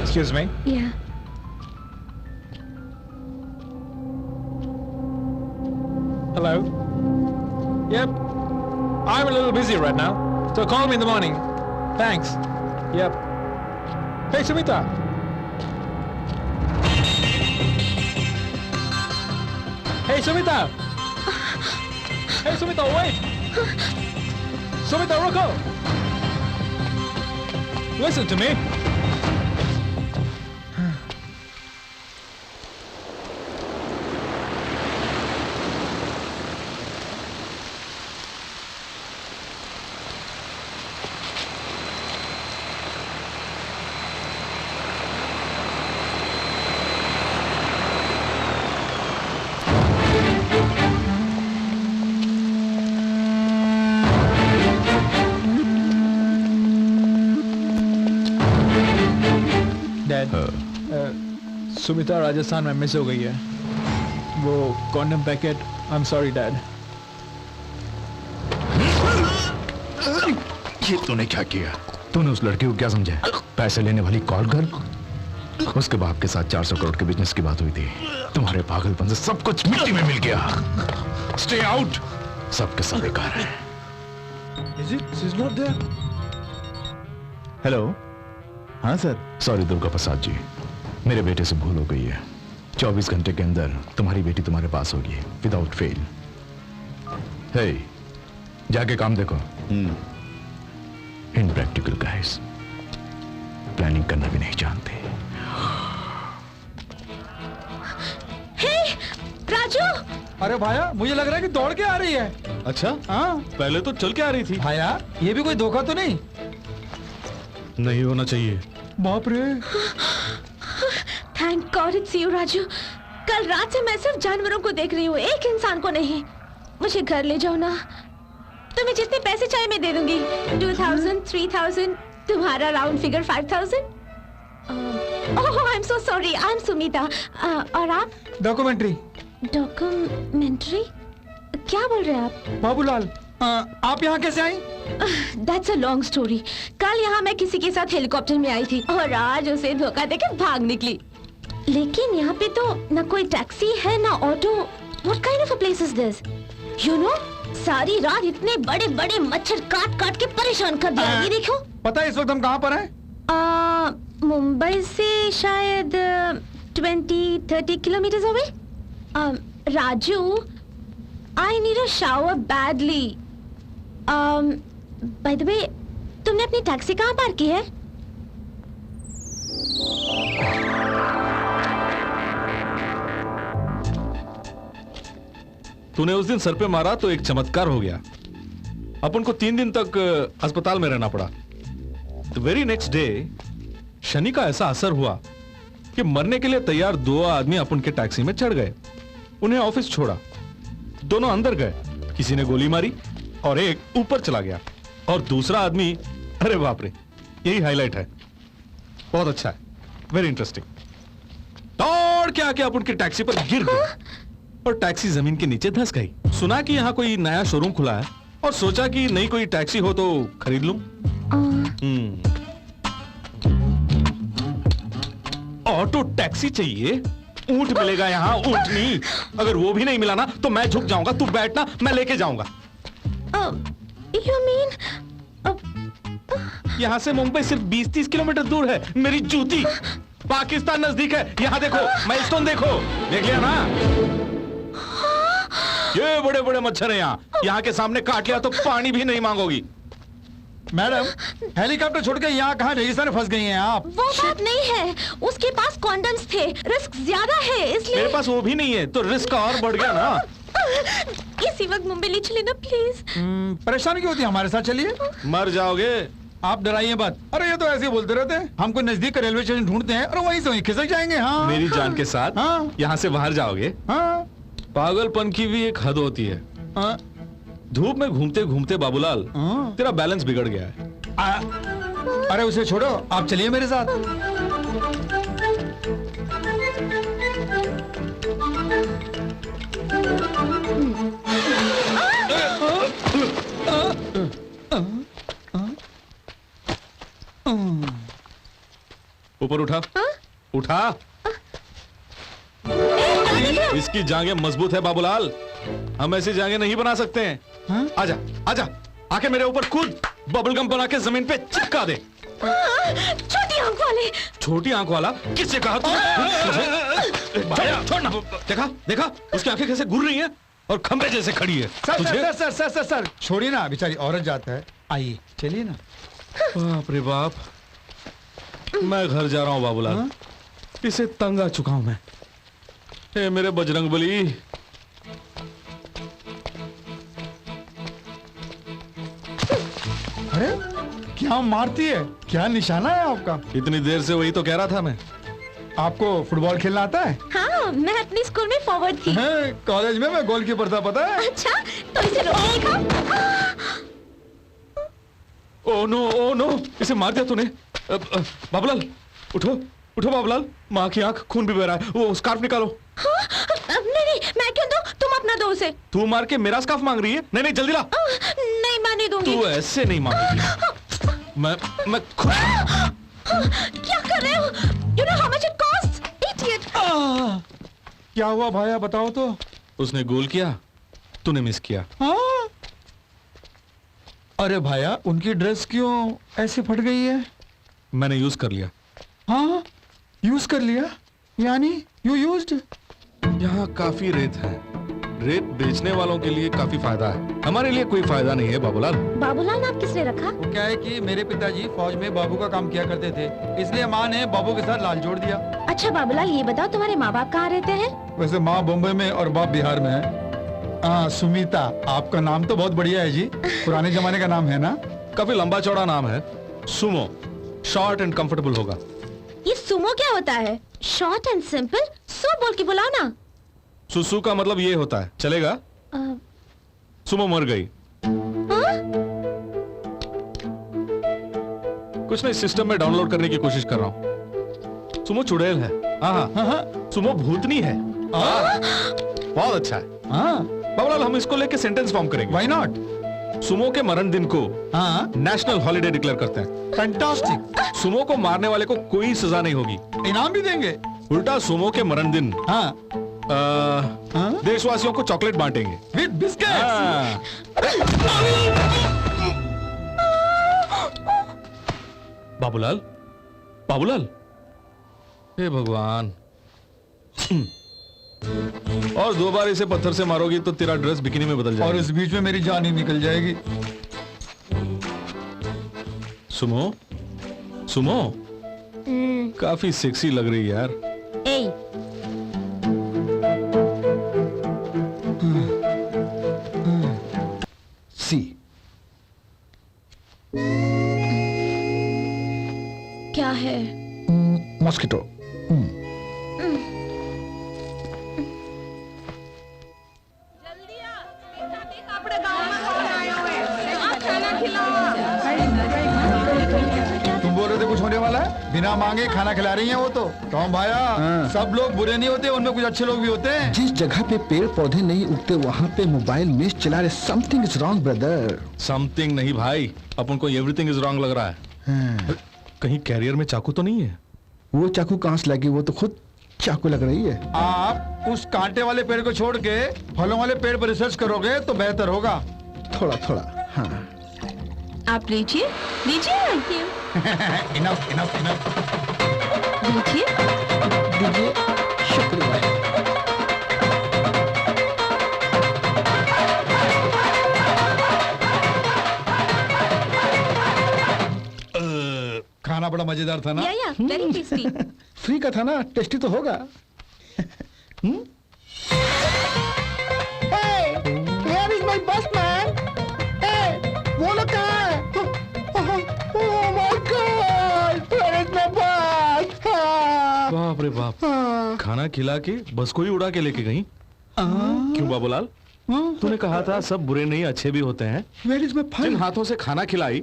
Excuse me. Yeah. Hello. Yep. I'm a little busy right now, so call me in the morning. Thanks. Yep. Hey, Sumita. Hey, Sumita. Hey, Sumita, wait. Sumita, Rocco. Listen to me. Dad, Sumita Rajasthan में miss हो गई है। वो condom packet. I am sorry dad. ये तूने क्या किया? तूने उस लड़की को क्या समझा? पैसे लेने वाली कॉल गर्ल? उसके बाप के साथ 400 करोड़ के बिजनेस की बात हुई थी। तुम्हारे पागलपन से सब कुछ मिट्टी में मिल गया। Stay out. सबके सब बेकार है। हेलो। हाँ सर। सॉरी दुर्गा प्रसाद जी, मेरे बेटे से भूल हो गई है। 24 घंटे के अंदर तुम्हारी बेटी तुम्हारे पास होगी, विदाउट फेल। हे, जाके काम देखो। इनप्रैक्टिकल गाइस, प्लानिंग करना भी नहीं जानते। हे, राजू। अरे भाया, मुझे लग रहा है कि दौड़ के आ रही है। अच्छा, हाँ, पहले तो चल के आ रही थी। भाया, ये भी कोई धोखा तो नहीं? नहीं होना चाहिए। बाप रे। Thank God it's you Raju. कल रात से मैं सिर्फ जानवरों को देख रही हूँ, एक इंसान को नहीं। मुझे घर ले जाओ ना। तुम्हें जितने पैसे चाहिए मैं दे दूंगी। 2000, 3000, तुम्हारा round figure 5000। Oh, I am so sorry, I am Sumita. और आप? डॉक्यूमेंट्री। डॉक्यूमेंट्री? क्या बोल रहे हैं आप? बाबूलाल, आप यहाँ कैसे आई? That's a long story. कल यहाँ मैं किसी के साथ हेलीकॉप्टर में आई थी और आज उसे धोखा देकर भाग निकली। लेकिन यहाँ पे तो न कोई टैक्सी है न auto. What kind of a place is this? You know, सारी रात इतने बड़े बड़े मच्छर काट काट के परेशान कर दिया। ये देखो। पता है इस वक्त हम कहाँ पर हैं? मुंबई से शायद 20-30 kilometre away. Raju, I need a shower badly. By the way, तुमने अपनी टैक्सी कहाँ पार्क की है? तूने उस दिन सर पे मारा तो एक चमत्कार हो गया। अपन को 3 दिन तक अस्पताल में रहना पड़ा। The very next day Shani का ऐसा असर हुआ कि मरने के लिए तैयार 2 आदमी अपन के टैक्सी में चढ़ गए। उन्हें ऑफिस छोड़ा, दोनों अंदर गए, किसी ने गोली मारी और एक ऊपर चला गया और दूसरा आदमी, अरे बाप रे, यही हाईलाइट है। बहुत अच्छा है, वेरी इंटरेस्टिंग। दौड़ के आके अपन की टैक्सी पर गिर गया और टैक्सी जमीन के नीचे धंस गई। सुना कि यहाँ कोई नया शोरूम खुला है और सोचा कि नई कोई टैक्सी हो तो खरीद लूं। ऑटो टैक्सी चाहिए, ऊंट मिलेगा यहाँ, ऊंट नहीं। अगर वो भी नहीं मिला ना तो मैं झुक जाऊंगा, तू बैठना, मैं लेके जाऊंगा। You mean? यहाँ से मुंबई सिर्फ 20-30 किलोमीटर दूर है। मेरी जूती, पाकिस्तान नजदीक है। यहाँ देखो, माइलस्टोन देखो, देख लिया ना? ये बड़े बड़े मच्छर हैं यहाँ के सामने काट लिया तो पानी भी नहीं मांगोगी। मैडम, हेलीकॉप्टर छोड़ के यहाँ कहाँ रेगिस्तान में फंस गई हैं आप? वो बात नहीं है, उसके पास कॉन्डम्स थे, रिस्क ज्यादा है इसलिए। मेरे पास वो भी नहीं है तो रिस्क और बढ़ गया ना। इसी वक्त मुंबई ले चले ना प्लीज। परेशानी क्यों होती है? हमारे साथ चलिए। मर जाओगे। आप डराइए मत। अरे ये तो ऐसे ही बोलते रहते हैं। हमको नजदीक का रेलवे स्टेशन ढूंढते हैं और वहीं से वहीं खिसक जाएंगे। हाँ, मेरी जान के साथ हाँ, यहाँ से बाहर जाओगे। हाँ, पागलपन की भी एक हद होती है। हाँ, धूप में घूमते घूमते बाबूलाल, हाँ। तेरा बैलेंस बिगड़ गया है। अरे उसे छोड़ो, आप चलिए मेरे साथ। ऊपर उठा, उठा। इसकी जांघें मजबूत है बाबूलाल, हम ऐसी जांघें नहीं बना सकते हैं। हाँ? आजा, आजा, आके मेरे ऊपर कूद, बबल गम बना के जमीन पे चिपका दे। छोटी आंख वाले। छोटी आंख वाला? किससे कहा तुझे? छोड़ना। देखा, देखा उसकी आंखें कैसे घूर रही हैं और खंबे जैसे खड़ी है। सर तुझे? Sir sir sir sir sir छोड़िए ना, बेचारी औरत जाता है। आइए, चलिए ना। बाप रे बाप, मैं घर जा रहा हूँ बाबूलाल। हाँ? इसे तंग आ चुका हूं मैं। हे मेरे बजरंगबली, अरे क्या मारती है? क्या निशाना है आपका? इतनी देर से वही तो कह रहा था मैं। आपको फुटबॉल खेलना आता है? हाँ, मैं अपने स्कूल में फॉरवर्ड थी। कॉलेज में मैं गोलकीपर था, पता है? अच्छा, तो इसे रोकेगा? ओ नो, इसे मार दिया तूने। बाबूलाल, उठो, उठो बाबूलाल, माँ की आंख, खून भी बह रहा है। वो स्कार्फ निकालो। नहीं, मैं क्यों दूं? तुम अपना दो उसे। तू मार के मेरा स्कार्फ मांग रही है? नहीं, जल्दी ला। नहीं, मैं नहीं दूंगी। तू ऐसे नहीं मांगेगी। मैं खुद। क्या कर रहे हो? You know how much it costs? Idiot! क्या हुआ भाया, बताओ तो। उसने गोल किया, तूने मिस किया। हाँ? अरे भाया, उनकी ड्रेस क्यों ऐसे फट गई है? मैंने यूज कर लिया। हाँ, यूज कर लिया? यानी यू यूज्ड? यहाँ काफी रेत है, रेत बेचने वालों के लिए काफी फायदा है, हमारे लिए कोई फायदा नहीं है बाबूलाल। बाबूलाल नाम किसने रखा? वो क्या है कि मेरे पिताजी फौज में बाबू का काम किया करते थे, इसलिए माँ ने बाबू के साथ लाल जोड़ दिया। अच्छा बाबूलाल, ये बताओ तुम्हारे माँ बाप कहाँ रहते हैं? वैसे माँ बॉम्बे में और बाप बिहार में है। सुमिता, आपका नाम तो बहुत बढ़िया है जी, पुराने जमाने का नाम है ना? काफी लंबा चौड़ा नाम है, सुमो, शॉर्ट एंड कंफर्टेबल होगा। ये सुमो क्या होता है? शॉर्ट एंड सिंपल, सो बोल के बुलाओ ना। सुसु का मतलब ये होता है, चलेगा? सुमो मर गई। कुछ नहीं, सिस्टम में डाउनलोड करने की कोशिश कर रहा हूँ। सुमो चुड़ैल है। हाँ, सुमो भूतनी है। बहुत अच्छा है। बाबूलाल, हम इसको लेके सेंटेंस फॉर्म करेंगे। Why not? सुमो के मरण दिन को नेशनल हॉलिडे डिक्लेयर करते हैं। फैंटास्टिक। सुमो को मारने वाले को कोई सजा नहीं होगी, इनाम भी देंगे। उल्टा सुमो के मरण दिन देशवासियों को चॉकलेट बांटेंगे विद बिस्किट। बाबूलाल, बाबूलाल, हे भगवान। और 2 बार इसे पत्थर से मारोगी तो तेरा ड्रेस बिकिनी में बदल जाएगा। और इस बीच में मेरी जान ही निकल जाएगी। सुमो, सुमो, काफी सेक्सी लग रही है यार। सी। क्या है? मॉस्किटो। तुम बोल रहे थे कुछ होने वाला है? बिना मांगे खाना खिला रही हैं वो तो। टॉम भाया, सब लोग बुरे नहीं होते, उनमें कुछ अच्छे लोग भी होते हैं। जिस जगह पे पेड़ पौधे नहीं उगते वहाँ पे मोबाइल मेज चला रहे, something is wrong brother. Something नहीं भाई, अपन को एवरीथिंग इज रॉन्ग लग रहा है। कहीं कैरियर में चाकू तो नहीं है? वो चाकू कहाँ से लगी? वो तो खुद चाकू लग रही है। आप उस कांटे वाले पेड़ को छोड़ के फलों वाले पेड़ पर रिसर्च करोगे तो बेहतर होगा। थोड़ा थोड़ा। हाँ। आप लीजिए लीजिए। Thank you. Enough enough enough. लीजिए। दीजिए। शुक्रिया। खाना बड़ा मजेदार था ना? या वेरी टेस्टी। फ्री का था ना, टेस्टी तो होगा। Where is my bus, man? Hey, वो लोग कहाँ है? Oh my God! Where is my bus? बाप रे बाप, खाना खिला के बस को ही उड़ा के लेके गई। क्यों बाबूलाल, तूने कहा था सब बुरे नहीं अच्छे भी होते हैं। Where is my Jin file? हाथों से खाना खिलाई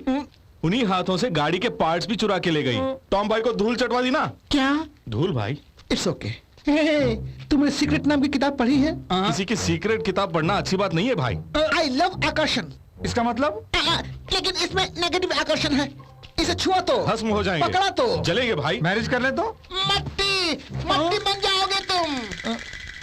उन्हीं हाथों से गाड़ी के पार्ट्स भी चुरा के ले गई। टॉम भाई को धूल चटवा दी ना। क्या? धूल भाई, इट्स ओके। तुमने सीक्रेट नाम की किताब पढ़ी है? किसी की सीक्रेट किताब पढ़ना अच्छी बात नहीं है भाई। I love आकर्षण। इसका मतलब? लेकिन इसमें नेगेटिव आकर्षण है। इसे छुआ तो भस्म हो जाएंगे, पकड़ा तो जलेंगे भाई। मैरिज कर ले तो? मट्टी मट्टी बन जाओगे तुम।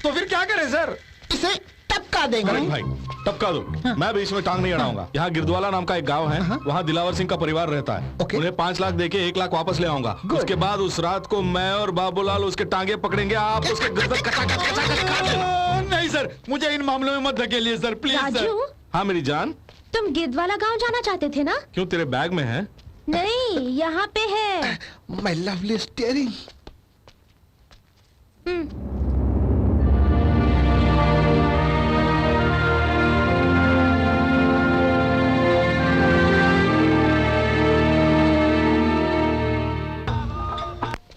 तो फिर क्या करें सर? इसे टपका देंगे। करेक्ट भाई, टपका दो। मैं बीच में टांग नहीं अड़ाऊंगा। यहाँ गिरदवाला नाम का एक गांव है, वहाँ दिलावर सिंह का परिवार रहता है। उन्हें 5 लाख देके 1 लाख वापस ले आऊंगा। उसके बाद उस रात को मैं और बाबूलाल उसके टांगे पकड़ेंगे, आप उसके गर्दन कचाकच काट लेना। नहीं सर, मुझे इन मामलों में मत धकेलिए सर, प्लीज सर। राजू, हाँ मेरी जान। तुम गिद्ध गांव जाना चाहते थे ना? क्यों, तेरे बैग में है? नहीं, यहाँ पे है। My lovely steering.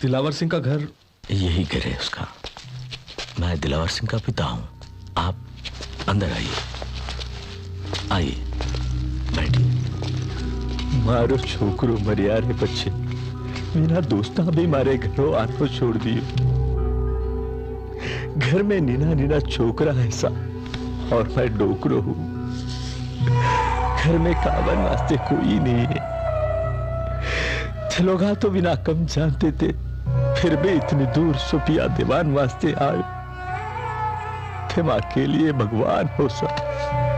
Dilawar Singh का घर यही घर है उसका। मैं दिलावर सिंह का पिता हूं। आप अंदर आइए, आइए बैठिए। मारो छोकरो मरिया रे बच्चे, मेरा दोस्ता भी मारे घरों आनो छोड़ दियो। घर में नीना नीना छोकरा है सा और मैं डोकरो हूं। घर में कावन वास्ते कोई नहीं है। लोगा तो बिना कम जानते थे, फिर भी इतनी दूर सुपिया दीवान वास्ते आए। थे माँ के लिए भगवान हो सा,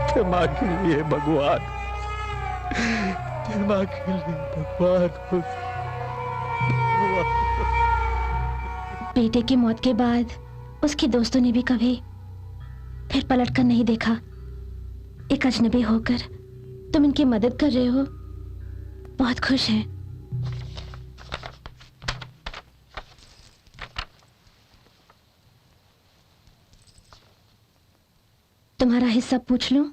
थे माँ के लिए भगवान, थे माँ के लिए भगवान हो सा। बेटे की मौत के बाद उसके दोस्तों ने भी कभी फिर पलट कर नहीं देखा। एक अजनबी होकर तुम इनकी मदद कर रहे हो, बहुत खुश हैं। तुम्हारा हिस्सा पूछ लूं?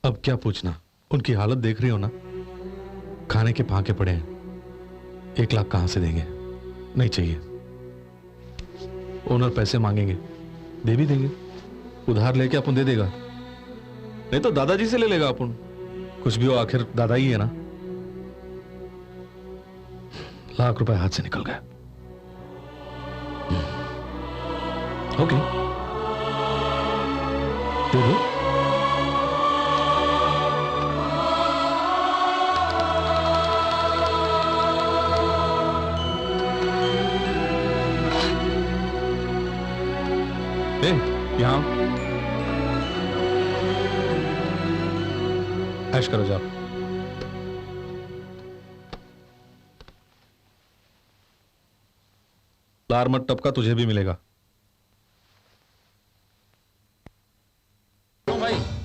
अब क्या पूछना, उनकी हालत देख रही हो ना, खाने के फाके पड़े हैं। 1 लाख कहां से देंगे? नहीं चाहिए। ओनर पैसे मांगेंगे, दे भी देंगे। उधार लेके अपन दे देगा, नहीं तो दादाजी से ले लेगा अपन। कुछ भी हो, आखिर दादा ही है ना। 1 लाख रुपए हाथ से निकल गए। ओके, दे दो। यहाँ ऐश करो जाओ। लार मत टपका, तुझे भी मिलेगा।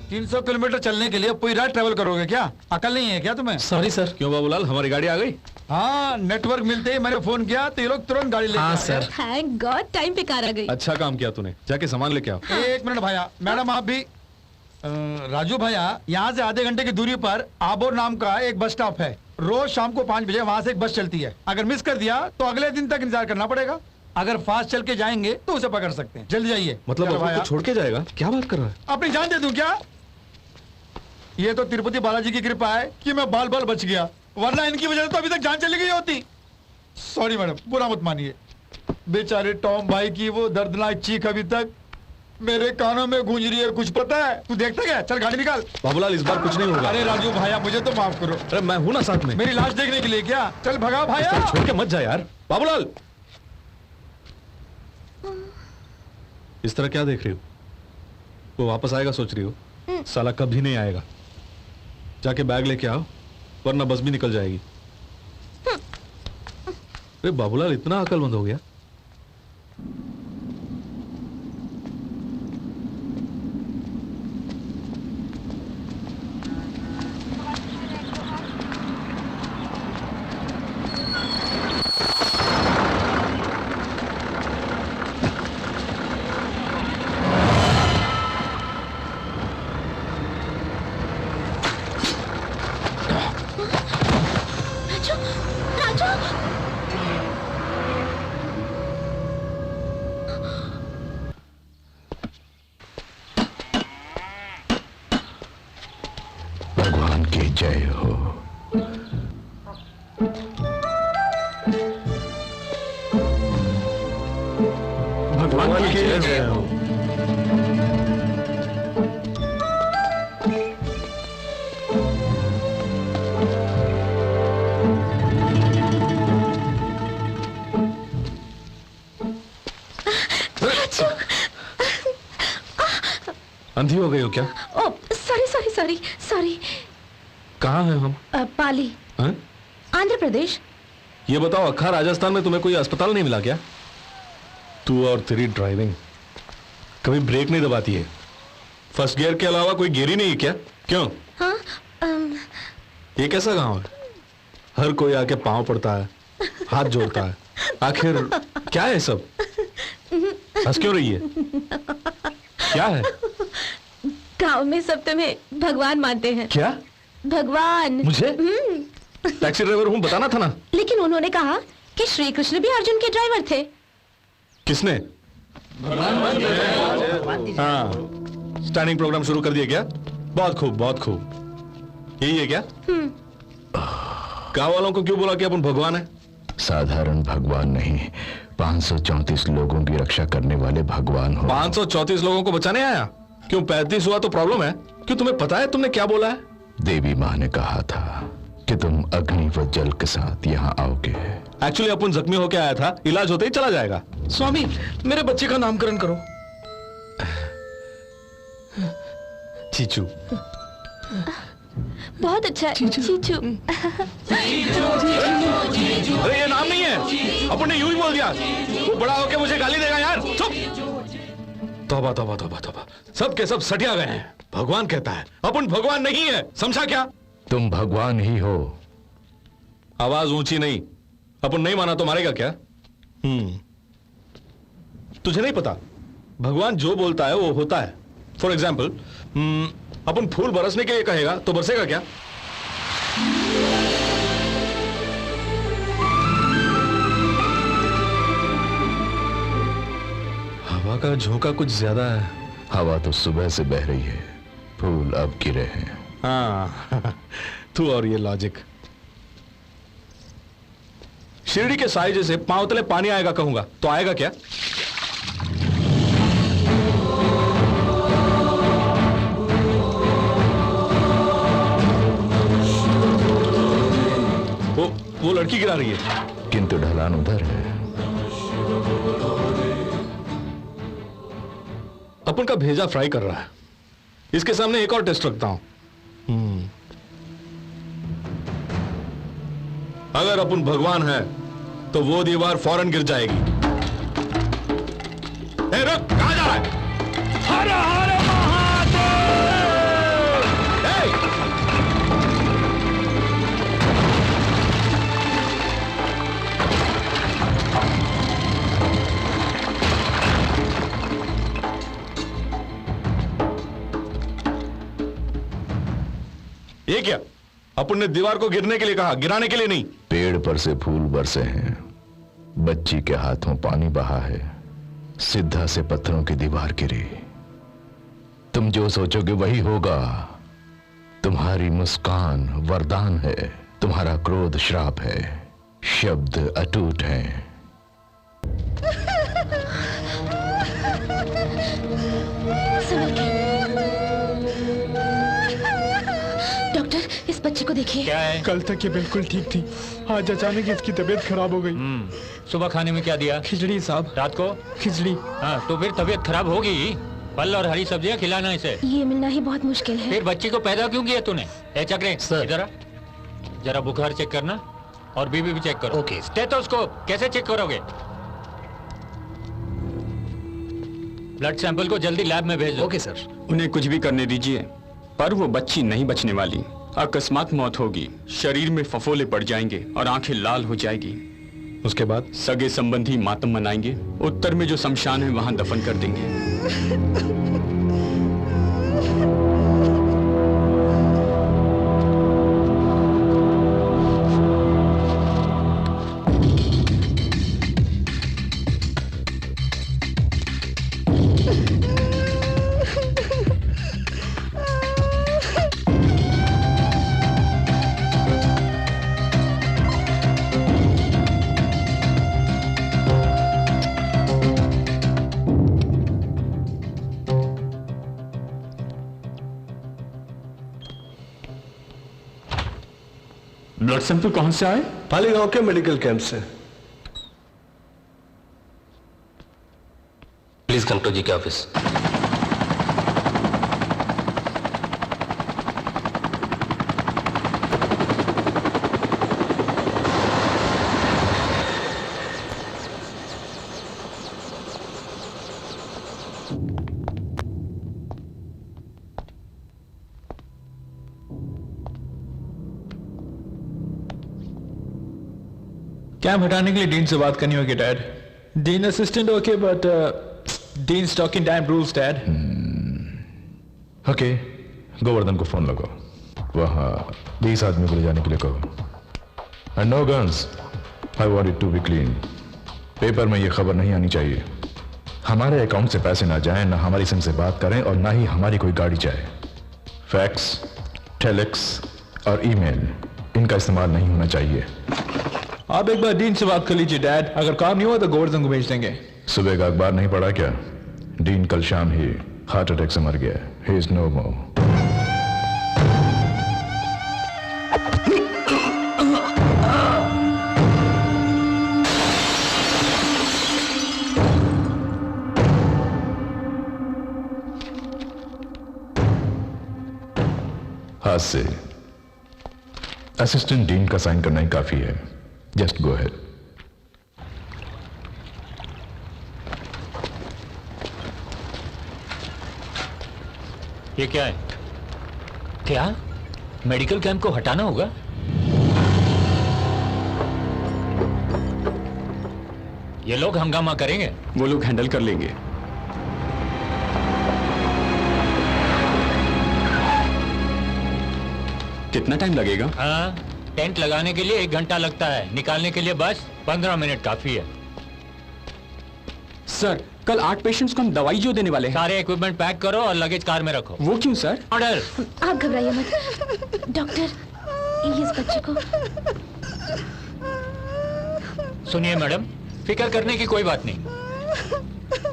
300 किलोमीटर चलने के लिए पूरी रात ट्रेवल करोगे क्या? अकल नहीं है क्या तुम्हें? Sorry sir. क्यों बाबूलाल, हमारी गाड़ी आ गई? हाँ, नेटवर्क मिलते ही मैंने फोन किया तो ये लोग तुरंत गाड़ी लेके हाँ, आए। सर। थैंक गॉड, टाइम पे कार आ गई। अच्छा काम किया तूने, जाके सामान लेके आओ। 1 मिनट भैया, मैडम आप भी। राजू भैया, यहाँ से आधे घंटे की दूरी पर आबोर नाम का एक बस स्टॉप है। रोज शाम को 5 बजे वहाँ से एक बस चलती है। अगर मिस कर दिया तो अगले दिन तक इंतजार करना पड़ेगा। अगर फास्ट चल के जाएंगे तो उसे पकड़ सकते हैं। जल्दी जाइए। मतलब चलो अबोर भैया। को छोड़ के जाएगा? क्या बात कर रहा है? अपनी जान दे दूं क्या? ये तो तिरुपति बालाजी की कृपा है कि मैं बाल बाल बच गया, वरना इनकी वजह से तो अभी तक जान चली गई होती। सॉरी मैडम, बुरा मत मानिए। बेचारे टॉम भाई की वो दर्दनाक चीख अभी तक मेरे कानों में गूंज रही है। कुछ पता है? तू देखता क्या? चल गाड़ी निकाल। बाबूलाल, इस बार कुछ नहीं होगा। अरे राजू भाया, मुझे तो माफ करो। अरे मैं हूं ना साथ में। मेरी लाश देखने के लिए क्या? चल भगा भाया। छोड़ के मत जा यार। बाबूलाल, इस तरह क्या देख रही हो? वो वापस आएगा सोच रही हो? साला कभी नहीं आएगा। जाके बैग लेके आओ, वरना बस भी निकल जाएगी। अरे बाबूलाल, इतना अकलमंद हो गया? राजू, राजू, भगवान की जय हो। भगवान की जय हो। अंधी हो गई हो क्या? ओ सॉरी सॉरी सॉरी सॉरी। कहाँ हैं हम? पाली, हैं? आंध्र प्रदेश। ये बताओ, अक्खा राजस्थान में तुम्हें कोई अस्पताल नहीं मिला क्या? तू और तेरी ड्राइविंग कभी ब्रेक नहीं दबाती है। फर्स्ट गियर के अलावा कोई गियर ही नहीं है क्या? क्यों? हाँ, ये कैसा गांव है? हर कोई आके पांव पड़ता है, हाथ जोड़ता है। आखिर क्या है सब? हंस क्यों रही है? क्या है? गांव में सब तुम्हें भगवान मानते हैं। क्या? भगवान। मुझे? टैक्सी ड्राइवर हूं, बताना था ना। लेकिन उन्होंने कहा कि श्री कृष्ण भी अर्जुन के ड्राइवर थे। किसने? हाँ, स्टैंडिंग प्रोग्राम शुरू कर दिया क्या? बहुत खूब, बहुत खूब। यही है क्या? गाँव वालों को क्यों बोला कि अपन भगवान है? साधारण भगवान नहीं, 534 लोगों की रक्षा करने वाले भगवान हो। 534 लोगों को बचाने आया? क्यों 35 हुआ तो प्रॉब्लम है? क्यों, तुम्हें पता है तुमने क्या बोला है? देवी माँ ने कहा था कि तुम अग्नि व जल के साथ यहाँ आओगे। एक्चुअली अपन जख्मी होके आया था, इलाज होते ही चला जाएगा। स्वामी, मेरे बच्चे का नामकरण करो। चीचू। बहुत अच्छा, चीचू। अरे ये नाम नहीं है, अपन ने यूं ही बोल दिया। वो बड़ा होके मुझे गाली देगा यार। चुप। तौबा तौबा तौबा तौबा, सब के सब सटिया गए हैं। भगवान कहता है, अपन भगवान नहीं है, समझा क्या? तुम भगवान ही हो। आवाज ऊंची नहीं। अपन नहीं माना तो मारेगा क्या? तुझे नहीं पता, भगवान जो बोलता है वो होता है। फॉर एग्जाम्पल, अपन फूल बरसने के लिए कहेगा तो बरसेगा क्या? हवा का झोंका कुछ ज्यादा है। हवा तो सुबह से बह रही है, फूल अब गिरे हैं। हाँ, तू और ये लॉजिक। शिरडी के साई जैसे पांव तले पानी आएगा कहूंगा तो आएगा क्या? वो लड़की गिरा रही है, किंतु ढलान उधर है। अपन का भेजा फ्राई कर रहा है। इसके सामने एक और टेस्ट रखता हूं। अगर अपन भगवान है तो वो दीवार फौरन गिर जाएगी। ए, रुक, कहां जा रहा है? हर हर महादेव! ए! ये क्या? अपन ने दीवार को गिरने के लिए कहा, गिराने के लिए नहीं। पेड़ पर से फूल बरसे हैं, बच्ची के हाथों पानी बहा है, सिद्धा से पत्थरों की दीवार गिरी। तुम जो सोचोगे वही होगा। तुम्हारी मुस्कान वरदान है, तुम्हारा क्रोध श्राप है, शब्द अटूट हैं। डॉक्टर, इस बच्चे को देखिए। क्या है? कल तक ये बिल्कुल ठीक थी, आज अचानक इसकी तबीयत खराब हो गई। सुबह खाने में क्या दिया? खिचड़ी साहब। रात को? खिचड़ी। हाँ, तो फिर तबीयत खराब होगी। फल और हरी सब्जियां खिलाना इसे। ये मिलना ही बहुत मुश्किल है। फिर बच्ची को पैदा क्यों किया तूने? ए चक्रे, इधर आ। जरा बुखार चेक करना और बीपी भी चेक करो। ओके। स्टेथोस्कोप कैसे चेक करोगे? ब्लड सैंपल को जल्दी लैब में भेज दो। Okay sir. उन्हें कुछ भी करने दीजिए, पर वो बच्ची नहीं बचने वाली। अकस्मात मौत होगी, शरीर में फफोले पड़ जाएंगे और आंखें लाल हो जाएगी। उसके बाद सगे संबंधी मातम मनाएंगे, उत्तर में जो शमशान है वहां दफन कर देंगे। ब्लड सैंपल कौन से आए? पालीगांव के मेडिकल कैंप से। प्लीज कम टू जी के ऑफिस। कैंप हटाने के लिए डीन से बात करनी होगी dad. Dean assistant okay, but dean stocking time rules dad. Okay, Govardhan को फोन लगाओ, वहां 20 आदमी को ले जाने के लिए कहो। And no guns, I want it to be clean. Paper में ये खबर नहीं आनी चाहिए। हमारे अकाउंट से पैसे ना जाएं, ना हमारी सिम से बात करें, और ना ही हमारी कोई गाड़ी जाए। फैक्स, टेलेक्स और ईमेल, इनका इस्तेमाल नहीं होना चाहिए। आप एक बार डीन से बात कर लीजिए डैड, अगर काम नहीं हुआ तो गोवर्धन को भेज देंगे। सुबह का अखबार नहीं पढ़ा क्या? डीन कल शाम ही हार्ट अटैक से मर गया। ही इज नो मोर। हाथ से असिस्टेंट डीन का साइन करना ही काफी है। Just go ahead. ये क्या है? क्या मेडिकल कैंप को हटाना होगा? ये लोग हंगामा करेंगे। वो लोग हैंडल कर लेंगे। कितना टाइम लगेगा? हाँ, टेंट लगाने के लिए 1 घंटा लगता है, निकालने के लिए बस 15 मिनट काफी है। सर, कल 8 पेशेंट्स को हम दवाई जो देने वाले हैं। सारे इक्विपमेंट पैक करो और लगेज कार में रखो। वो क्यों सर? ऑर्डर। आप घबराइए मत डॉक्टर, इस बच्चे को। सुनिए मैडम, फिक्र करने की कोई बात नहीं,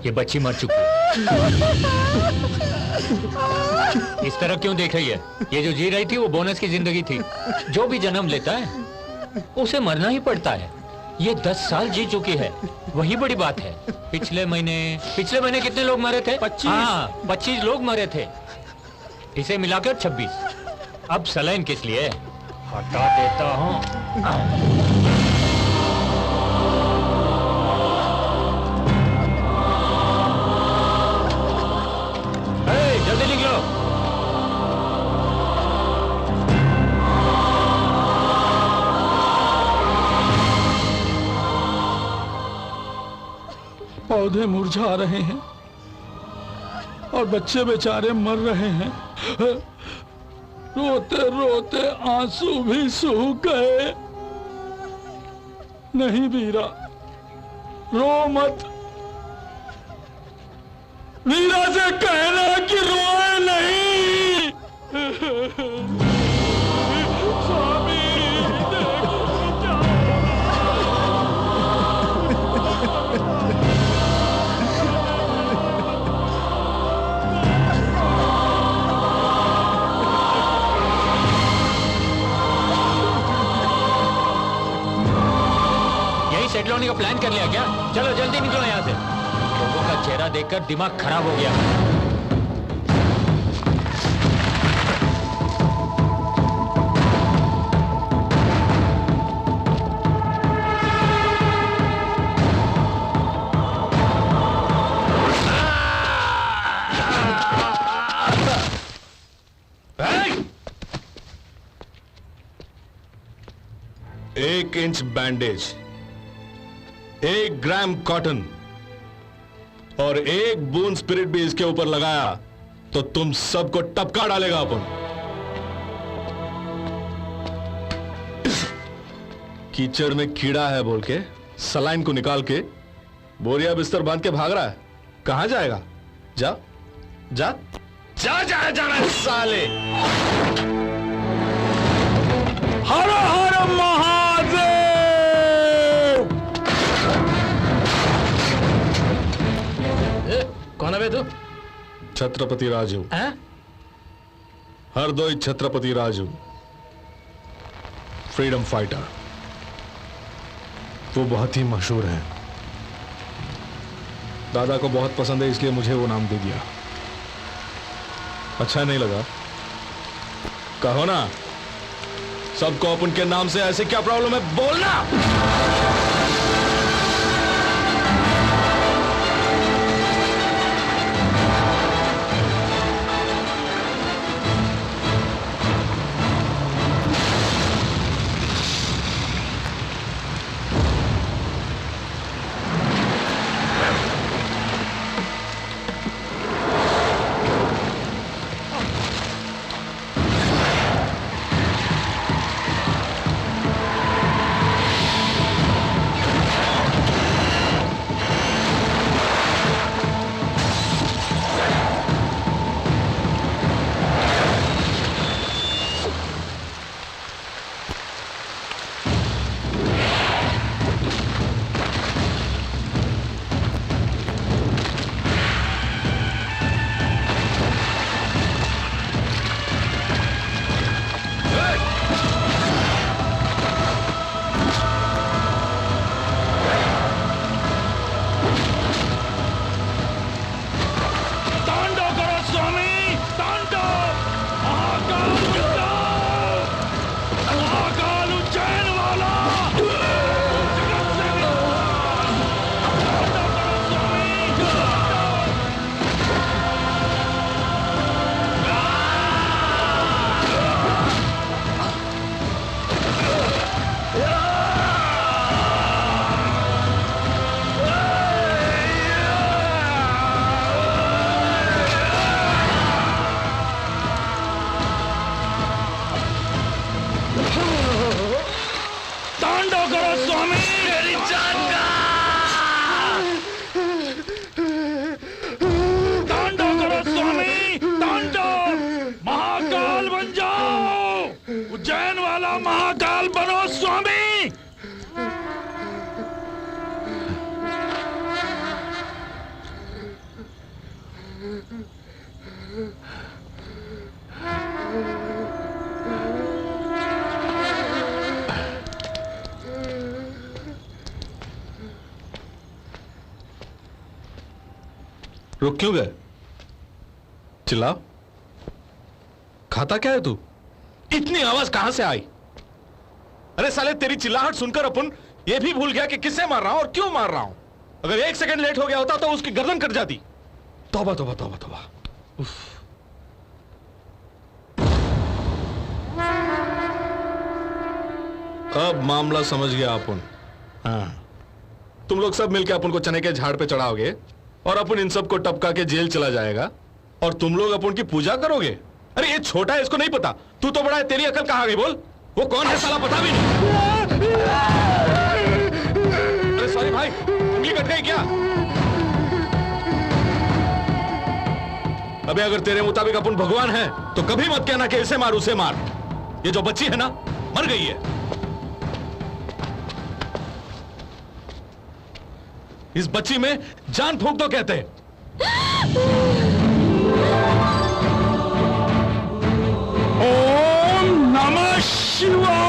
ये बच्ची मर चुकी है। इस तरह क्यों देख रही है? ये जो जी रही थी वो बोनस की जिंदगी थी। जो भी जन्म लेता है उसे मरना ही पड़ता है। ये 10 साल जी चुकी है, वही बड़ी बात है। पिछले महीने कितने लोग मरे थे? 25। हाँ, 25 लोग मरे थे, इसे मिलाकर 26। अब सलाइन किस लिए? हटा देता हूँ। जल्दी निकलो। पौधे मुरझा रहे हैं और बच्चे बेचारे मर रहे हैं। रोते रोते आंसू भी सूख गए। नहीं वीरा, रो मत। वीरा से कहना कि रोए नहीं। स्वामी सेटल होने का प्लान कर लिया क्या? चलो जल्दी निकलो यहाँ से। लोगों का चेहरा देखकर दिमाग खराब हो गया। एक इंच बैंडेज, 1 ग्राम कॉटन और 1 बूंद स्पिरिट भी इसके ऊपर लगाया तो तुम सबको टपका डालेगा अपन। कीचड़ में कीड़ा है बोल के सलाइन को निकाल के बोरिया बिस्तर बांध के भाग रहा है। कहां जाएगा? जा जा जा जा जा साले। हर हर महादेव। कौन है बे तू? छत्रपति राजू। Hardoi Chhatrapati Raju, freedom fighter. वो बहुत ही मशहूर है। दादा को बहुत पसंद है इसलिए मुझे वो नाम दे दिया। अच्छा नहीं लगा? कहो ना, सबको अपन के नाम से ऐसे क्या प्रॉब्लम है? बोलना। रुक क्यों गए? चिल्लाओ। खाता क्या है तू? इतनी आवाज कहां से आई? अरे साले, तेरी चिल्लाहट सुनकर अपन ये भी भूल गया कि किससे मार रहा हूं और क्यों मार रहा हूं। अगर 1 सेकंड लेट हो गया होता तो उसकी गर्दन कट जाती। तौबा तौबा तौबा तौबा। अब मामला समझ गया अपन। हाँ, तुम लोग सब मिलकर अपन को चने के झाड़ पे चढ़ाओगे और अपन इन सब को टपका के जेल चला जाएगा और तुम लोग अपन की पूजा करोगे। अरे ये छोटा है, इसको नहीं पता। तू तो बड़ा है, तेरी अकल कहाँ गई बोल? वो कौन है साला पता भी नहीं। अरे सॉरी भाई, उंगली कट गई क्या? अबे अगर तेरे मुताबिक अपन भगवान हैं तो कभी मत कहना कि इसे मार उसे मार। ये जो बच्ची है ना, मर गई है। इस बच्ची में जान फूंक दो कहते हैं। ओम नमः शिवाय।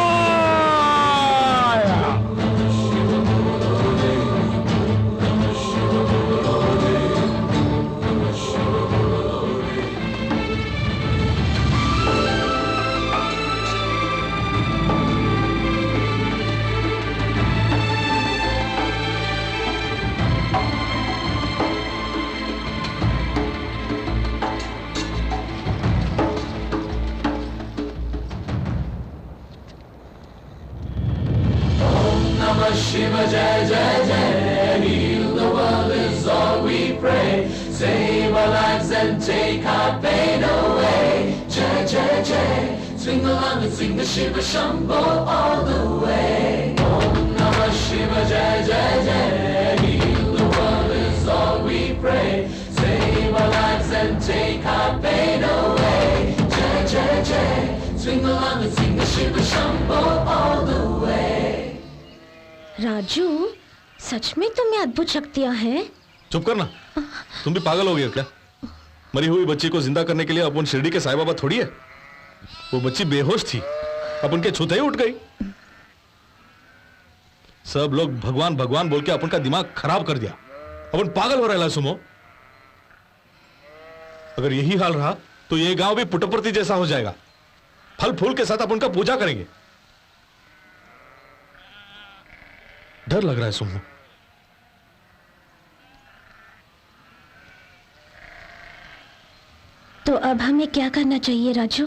राजू, सच में तुम्हें अद्भुत शक्तियां हैं। चुप करना। तुम भी पागल हो गए हो क्या? मरी हुई बच्ची को जिंदा करने के लिए अपन शिरडी के साईं बाबा थोड़ी है। वो बच्ची बेहोश थी, अपन के छूते ही उठ गई। सब लोग भगवान भगवान बोल के अपन का दिमाग खराब कर दिया। अपन पागल हो रहा है सुमो। अगर यही हाल रहा तो ये गांव भी पुटपर्ती जैसा हो जाएगा। फल फूल के साथ अपन का पूजा करेंगे। डर लग रहा है सुमो। तो अब हमें क्या करना चाहिए राजू?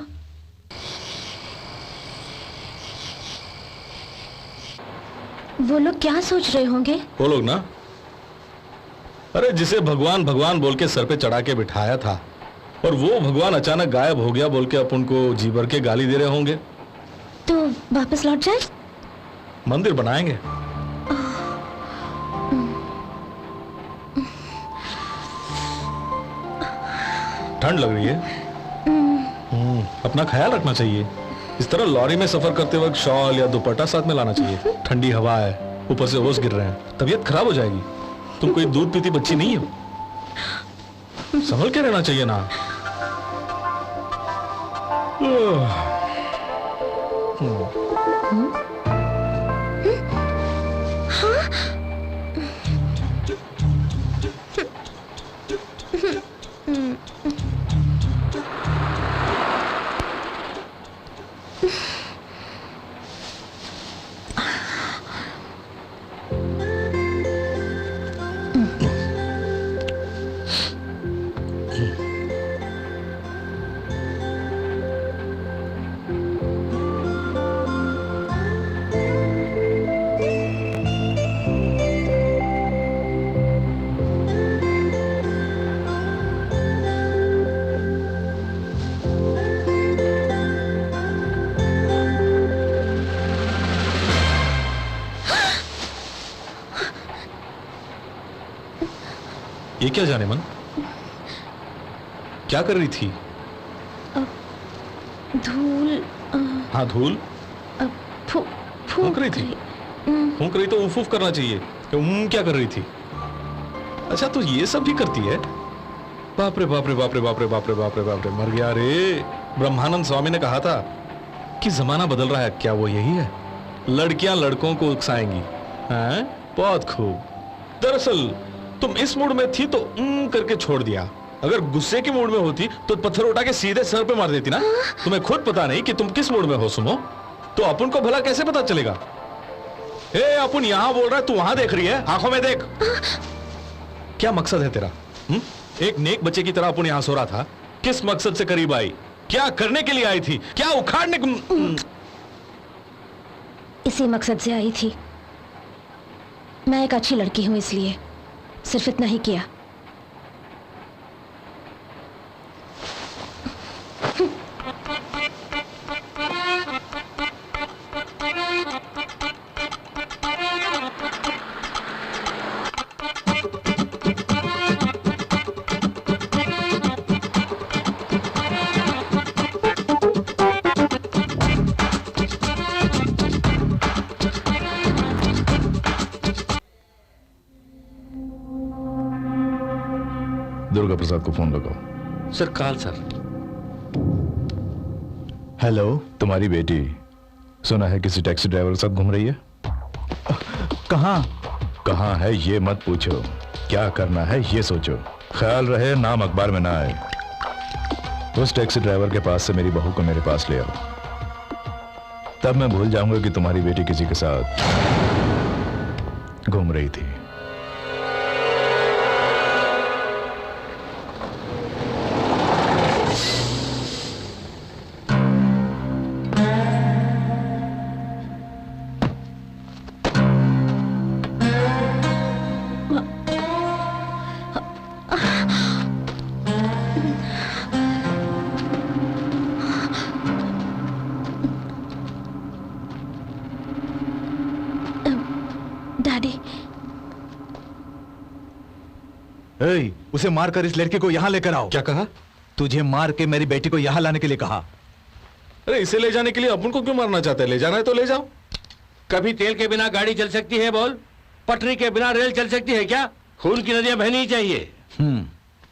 वो लोग क्या सोच रहे होंगे? वो लोग ना, अरे जिसे भगवान भगवान बोल के सर पे चढ़ा के बिठाया था और वो भगवान अचानक गायब हो गया बोल के अपन को जी भर के गाली दे रहे होंगे। तो वापस लौट जाए? मंदिर बनाएंगे। ठंड लग रही है। अपना ख्याल रखना चाहिए। इस तरह लॉरी में सफर करते वक्त शॉल या दुपट्टा साथ में लाना चाहिए। ठंडी हवा है, ऊपर से ओस गिर रहे हैं, तबीयत खराब हो जाएगी। तुम कोई दूध पीती बच्ची नहीं हो, संभल के रहना चाहिए ना। ये क्या जाने मन, क्या कर रही थी? धूल। हाँ धूल फूंक रही थी। फूंक रही तो उफ उफ करना चाहिए। क्या कर रही थी? अच्छा तो ये सब भी करती है? बाप रे बाप रे बाप रे बाप रे बाप रे बाप रे बाप रे, मर गया रे। ब्रह्मानंद स्वामी ने कहा था कि जमाना बदल रहा है। क्या वो यही है? लड़कियां लड़कों को उकसाएंगी। हैं? बहुत खूब। दरअसल तुम इस मूड में थी तो करके छोड़ दिया। अगर गुस्से के मूड में होती तो पत्थर उठा के सीधे सर पे मार देती ना। तुम्हें खुद पता नहीं कि तुम किस मूड में हो सुमो, तो अपन को भला कैसे पता चलेगा? ए अपन यहां बोल रहा है, तू वहां देख रही है। आंखों में देख। क्या मकसद है तेरा? एक नेक बच्चे की तरह अपन यहां सो रहा था। किस मकसद से करीब आई? क्या करने के लिए आई थी? क्या उखाड़ने को? इसी मकसद से आई थी। मैं एक अच्छी लड़की हूं, इसलिए सिर्फ इतना ही किया। दुर्गा प्रसाद को फोन लगाओ। Sir call sir. हेलो। तुम्हारी बेटी सुना है किसी टैक्सी ड्राइवर के साथ घूम रही है। कहाँ? कहाँ है ये मत पूछो, क्या करना है ये सोचो। ख्याल रहे नाम अखबार में ना आए। उस टैक्सी ड्राइवर के पास से मेरी बहू को मेरे पास ले आओ, तब मैं भूल जाऊंगा कि तुम्हारी बेटी किसी के साथ घूम रही थी। डैडी, ए, उसे मारकर इस लड़के को यहाँ लेकर आओ। क्या कहा? तुझे मार के मेरी बेटी को यहाँ लाने के लिए कहा। अरे इसे ले जाने के लिए अपन को क्यों मारना चाहते हैं? ले जाना है तो ले जाओ। कभी तेल के बिना गाड़ी चल सकती है बोल? पटरी के बिना रेल चल सकती है क्या? खून की नदियां बहनी चाहिए।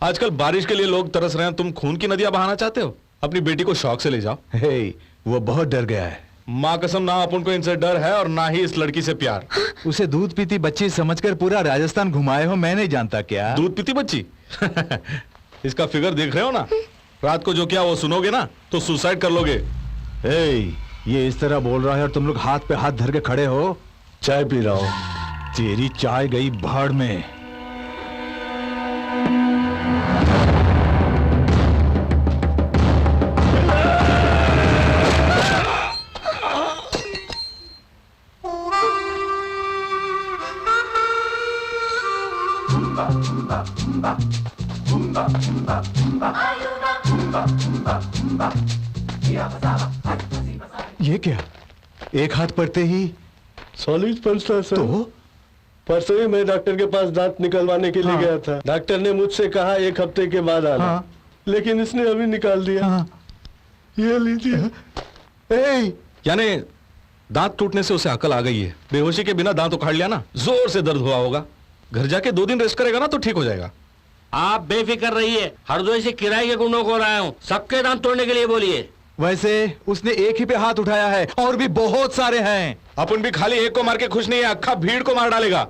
आजकल बारिश के लिए लोग तरस रहे हैं, तुम खून की नदियां बहाना चाहते हो? अपनी बेटी को शौक से ले जाओ। हे, वो बहुत डर गया है। माँ कसम, ना अपन को इनसे डर है और ना ही इस लड़की से प्यार। उसे दूध पीती बच्ची समझकर पूरा राजस्थान घुमाए हो, मैं नहीं जानता क्या? दूध पीती बच्ची? इसका फिगर देख रहे हो ना? रात को जो किया वो सुनोगे ना तो सुसाइड कर लोगे। ए, ये इस तरह बोल रहा है और तुम लोग हाथ पे हाथ धर के खड़े हो। चाय पी रहा हूं। तेरी चाय गई भाड़ में। ये क्या? एक हाथ पड़ते ही सॉलिड पंचता है सर। तो परसों ही मैं डॉक्टर के पास दांत निकलवाने के लिए गया था। डॉक्टर ने मुझसे कहा 1 हफ्ते के बाद आना। हाँ। लेकिन इसने अभी निकाल दिया। हाँ। ये लीजिए। यानी दांत टूटने से उसे अकल आ गई है। बेहोशी के बिना दांत उखाड़ लिया ना, जोर से दर्द हुआ होगा। घर जाके 2 दिन रेस्ट करेगा ना तो ठीक हो जाएगा। आप बेफिक्र रहिए, हरदोई से किराए के गुंडों को लाया हूँ, सबके दांत तोड़ने के लिए बोलिए। वैसे उसने एक ही पे हाथ उठाया है और भी बहुत सारे हैं। अपन भी खाली एक को मार के खुश नहीं है, अक्खा भीड़ को मार डालेगा।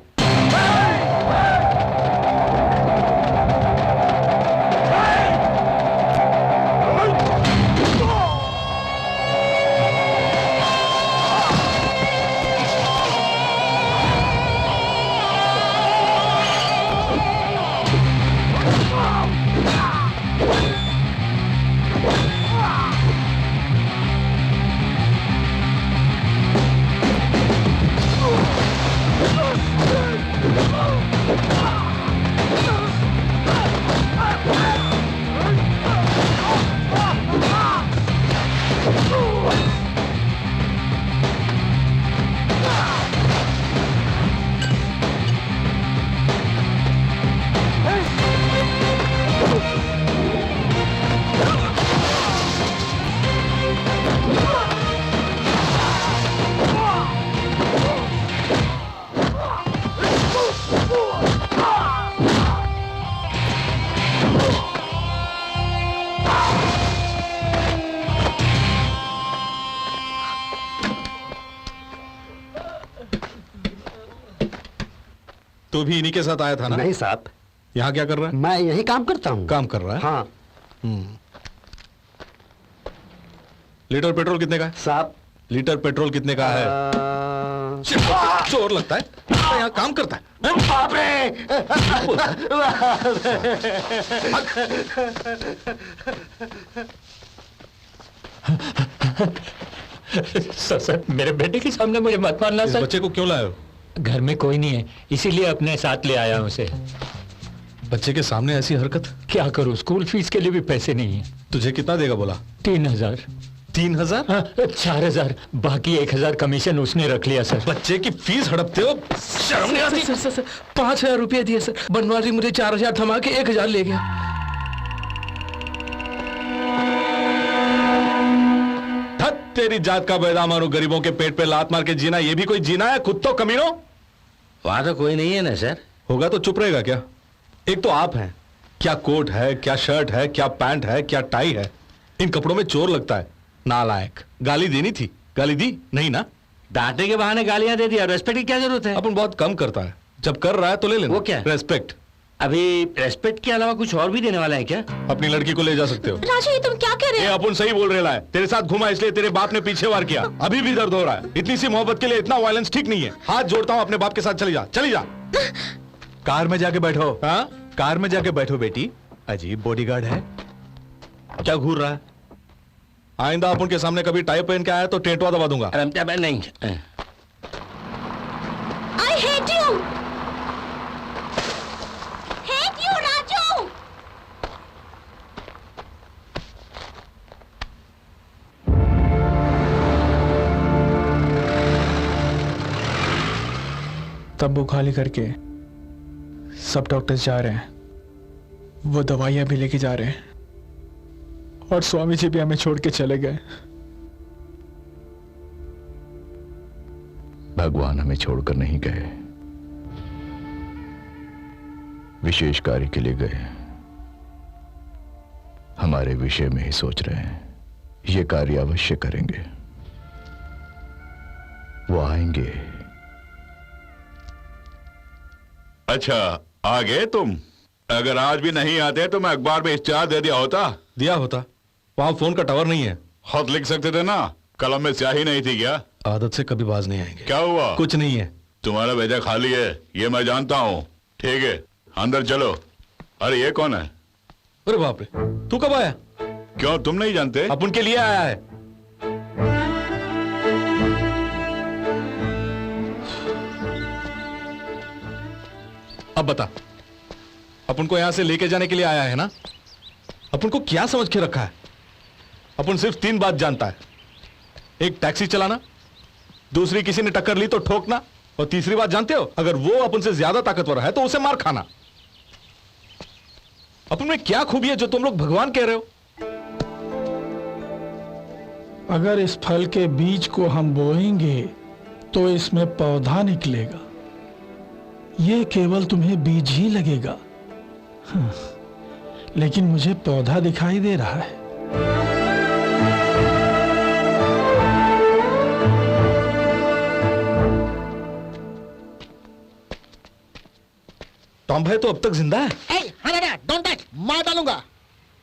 तो भी इन्हीं के साथ आया था ना? नहीं साहब, यहाँ क्या कर रहा है? मैं यही काम करता हूँ। काम कर रहा है? हाँ लीटर पेट्रोल कितने का है? साहब, लीटर पेट्रोल कितने का है? चोर लगता है, यहाँ काम करता है। बाप रे! सर मेरे बेटे के सामने मुझे मत मारना इस सर। बच्चे को क्यों लाए हो? घर में कोई नहीं है, इसीलिए अपने साथ ले आया हूं उसे। बच्चे के सामने ऐसी हरकत? क्या करूं, स्कूल फीस के लिए भी पैसे नहीं है। तुझे कितना देगा बोला? 3000। 3000? 4000, बाकी 1000 कमीशन उसने रख लिया सर। बच्चे की फीस हड़पते हो, शर्म नहीं आती? सर 5000 रुपए दिए सर। बनवारी मुझे 4000 थमा के 1000 ले गया। धत तेरी जात का बैदा मारो, गरीबों के पेट पे लात मार के जीना ये भी कोई जीना है? खुद तो कमीनो। वहां तो कोई नहीं है ना सर? होगा तो चुप रहेगा क्या? एक तो आप हैं, क्या कोट है, क्या शर्ट है, क्या पैंट है, क्या टाई है, इन कपड़ों में चोर लगता है। नालायक। गाली देनी थी, गाली दी नहीं ना? डांटने के बहाने गालियां दे दिया, रेस्पेक्ट की क्या जरूरत है? अपन बहुत कम करता है, जब कर रहा है तो ले लेना। वो क्या? रेस्पेक्ट। अभी रेस्पेक्ट के अलावा कुछ और भी देने वाला है क्या? अपनी लड़की को ले जा सकते हो। राजू ये तुम क्या कर रहे ये हो? अपन सही बोल रहे है, तेरे साथ घुमा इसलिए तेरे बाप ने पीछे वार किया, अभी भी दर्द हो रहा है। इतनी सी मोहब्बत के लिए इतना वायलेंस ठीक नहीं है। हाथ जोड़ता हूँ, अपने बाप के साथ चली जा, चली जा। कार में जाके बैठो। हाँ? कार में जाके बैठो बेटी। अजीब बॉडीगार्ड है। क्या घूर रहा है? आइंदा अपन के सामने कभी टाई पहन के आया तो टेटवा दबा दूंगा। नहीं। I hate you! Hate you, Raju! Tabu खाली करके सब डॉक्टर्स जा रहे हैं, वो दवाइयां भी लेके जा रहे हैं, और स्वामी जी भी हमें छोड़ के चले गए। भगवान हमें छोड़कर नहीं गए, विशेष कार्य के लिए गए। हमारे विषय में ही सोच रहे हैं, ये कार्य अवश्य करेंगे। वो आएंगे। अच्छा, आ गए तुम? अगर आज भी नहीं आते तो मैं अखबार में इश्तिहार दे दिया होता। वहां फोन का टावर नहीं है। खत लिख सकते थे ना, कलम में स्याही नहीं थी क्या? आदत से कभी बाज नहीं आएंगे। क्या हुआ? कुछ नहीं है। तुम्हारा भेजा खाली है, ये मैं जानता हूँ। ठीक है, अंदर चलो। अरे ये कौन है? अरे बाप रे, तू कब आया? क्यों, तुम नहीं जानते? अपन के लिए आया है। अब बता, अपन को यहां से लेके जाने के लिए आया है ना? अपन को क्या समझ के रखा है? अपन सिर्फ 3 बात जानता है, एक टैक्सी चलाना, दूसरी किसी ने टक्कर ली तो ठोकना, और तीसरी बात जानते हो, अगर वो अपन से ज्यादा ताकतवर है तो उसे मार खाना। अपन में क्या खूबी है जो तुम लोग भगवान कह रहे हो? अगर इस फल के बीज को हम बोएंगे तो इसमें पौधा निकलेगा। ये केवल तुम्हें बीज ही लगेगा, हाँ, लेकिन मुझे पौधा दिखाई दे रहा है। टॉम भाई तो अब तक जिंदा है। डोंट टच, मार डालूंगा।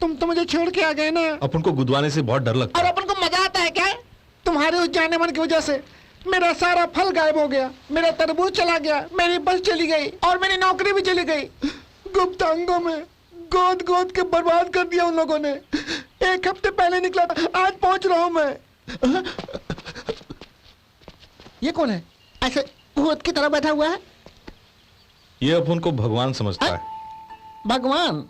तुम तो मुझे छोड़ के आ गए ना। अपन को गुदवाने से बहुत डर लगता और है। अपन को मजा आता है क्या? तुम्हारे उस जाने मन की वजह से मेरा सारा फल गायब हो गया, मेरा तरबूज चला गया, मेरी बस चली गई और मेरी नौकरी भी चली गई। गुप्त अंगों में गोद गोद के बर्बाद कर दिया उन लोगों ने। 1 हफ्ते पहले निकला था, आज पहुंच रहा हूं मैं। ये कौन है ऐसे भूत की तरह बैठा हुआ है? ये अपन को भगवान समझता है। भगवान?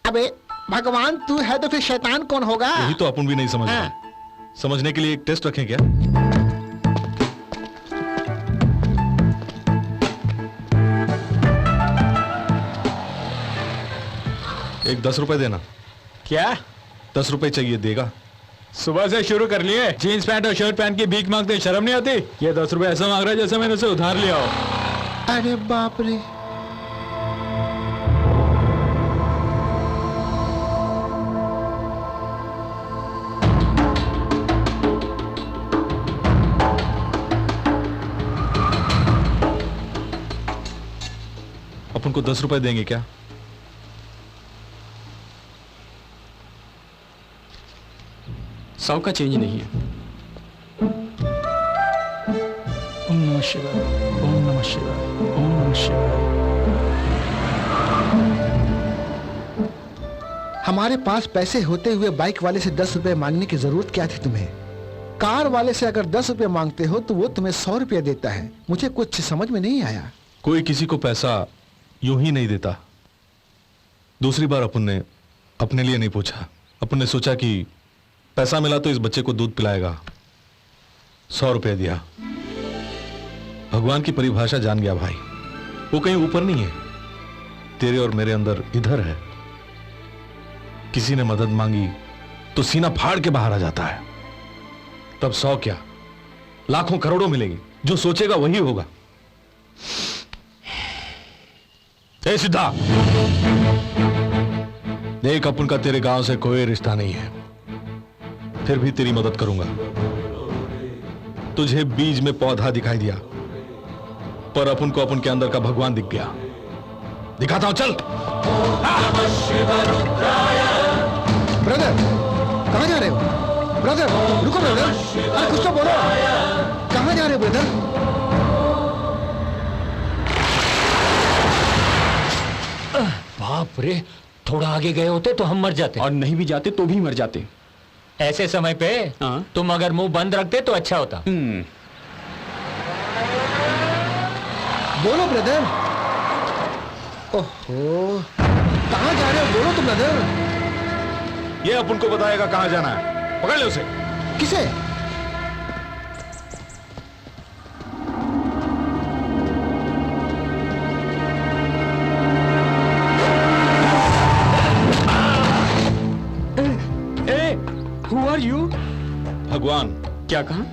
अबे भगवान तू है तो फिर शैतान कौन होगा? यही तो अपन भी नहीं समझ रहा। समझने के लिए एक टेस्ट रखें क्या? एक 10 रुपए देना। क्या? 10 रुपए चाहिए, देगा? सुबह से शुरू कर लिए, जीन्स पैंट और शर्ट पहन के भीख मांगते, शर्म नहीं आती? ये 10 रुपए ऐसा मांग रहा है जैसे मैंने उसे उधार लिया हो। अरे बाप रे। अपन को 10 रुपए देंगे क्या? सौ का चेंज नहीं है। ओम नमः शिवाय, ओम नमः शिवाय, ओम नमः शिवाय। हमारे पास पैसे होते हुए बाइक वाले से 10 रुपए मांगने की जरूरत क्या थी तुम्हें? कार वाले से अगर 10 रुपए मांगते हो तो वो तुम्हें 100 रुपया देता है। मुझे कुछ समझ में नहीं आया। कोई किसी को पैसा यूं ही नहीं देता। दूसरी बार अपन ने अपने लिए नहीं पूछा। अपन ने सोचा कि पैसा मिला तो इस बच्चे को दूध पिलाएगा। 100 रुपए दिया। भगवान की परिभाषा जान गया भाई, वो कहीं ऊपर नहीं है, तेरे और मेरे अंदर इधर है। किसी ने मदद मांगी तो सीना फाड़ के बाहर आ जाता है। तब 100 क्या, लाखों करोड़ों मिलेंगे। जो सोचेगा वही होगा। ए सिद्धा, देख, अपन का तेरे गांव से कोई रिश्ता नहीं है, फिर भी तेरी मदद करूंगा। तुझे बीज में पौधा दिखाई दिया, पर अपन को अपन के अंदर का भगवान दिख गया। दिखाता हूं, चल। ब्रदर, कहाँ जा रहे हो? ब्रदर, रुको ब्रदर, अरे कुछ तो बोलो। कहाँ जा रहे हो ब्रदर? बाप रे, थोड़ा आगे गए होते तो हम मर जाते। और नहीं भी जाते तो भी मर जाते। ऐसे समय पे तुम अगर मुंह बंद रखते तो अच्छा होता। बोलो ब्रदर। ओहो, कहाँ जा रहे हो? बोलो तो ब्रदर। ये अपन को बताएगा कहां जाना है। पकड़ ले उसे। किसे? Who are you? भगवान। क्या कहा?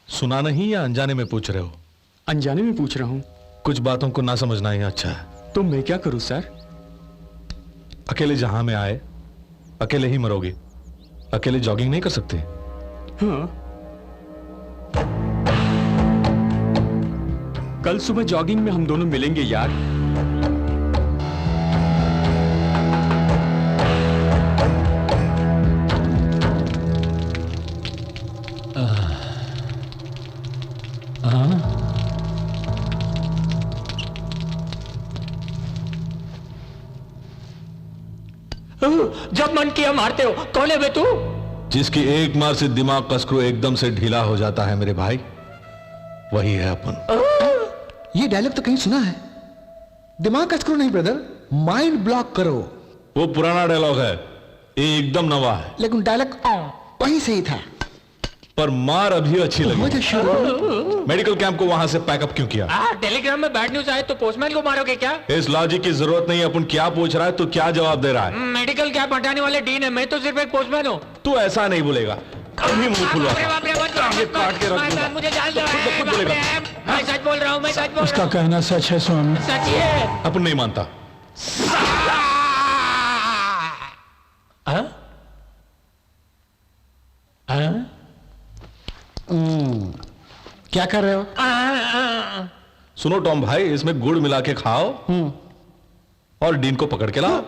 सुना नहीं या अनजाने में पूछ रहे हो? अनजाने में पूछ रहा हूं। कुछ बातों को ना समझना ही अच्छा है। तो मैं क्या करूं सर? अकेले जहां में आए अकेले ही मरोगे। अकेले जॉगिंग नहीं कर सकते? हाँ। कल सुबह जॉगिंग में हम दोनों मिलेंगे यार। जब मन किया मारते हो। कौन है बे तू? जिसकी एक मार से दिमाग का स्क्रू एकदम से ढीला हो जाता है मेरे भाई, वही है अपन। ये डायलॉग तो कहीं सुना है। दिमाग का स्क्रू नहीं ब्रदर, माइंड ब्लॉक करो। वो पुराना डायलॉग है, ये एकदम नवा है। लेकिन डायलॉग वही सही था। पर मार अभी अच्छी लगी। मेडिकल कैंप को वहां से पैकअप क्यों किया? टेलीग्राम में बैड न्यूज आए तो पोस्टमैन को मारोगे क्या? इस लॉजिक की जरूरत नहीं है। अपन क्या पूछ रहा है तो क्या जवाब दे रहा है? मेडिकल कैंप हटाने वाले डीन है, मैं तो सिर्फ एक पोस्टमैन हूँ। तू ऐसा नहीं बोलेगा। अभी मुंह खुलवा काट के रख दूंगा। मुझे जान दो। खुद बोलेगा। मैं सच बोल रहा हूँ, मैं सच बोल उसका रहा हूँ। कहना सच है स्वामी। सच ही है। अपन नहीं मानता। क्या कर रहे हो? सुनो टॉम भाई, इसमें गुड़ मिला के खाओ और डीन को पकड़ के लाओ।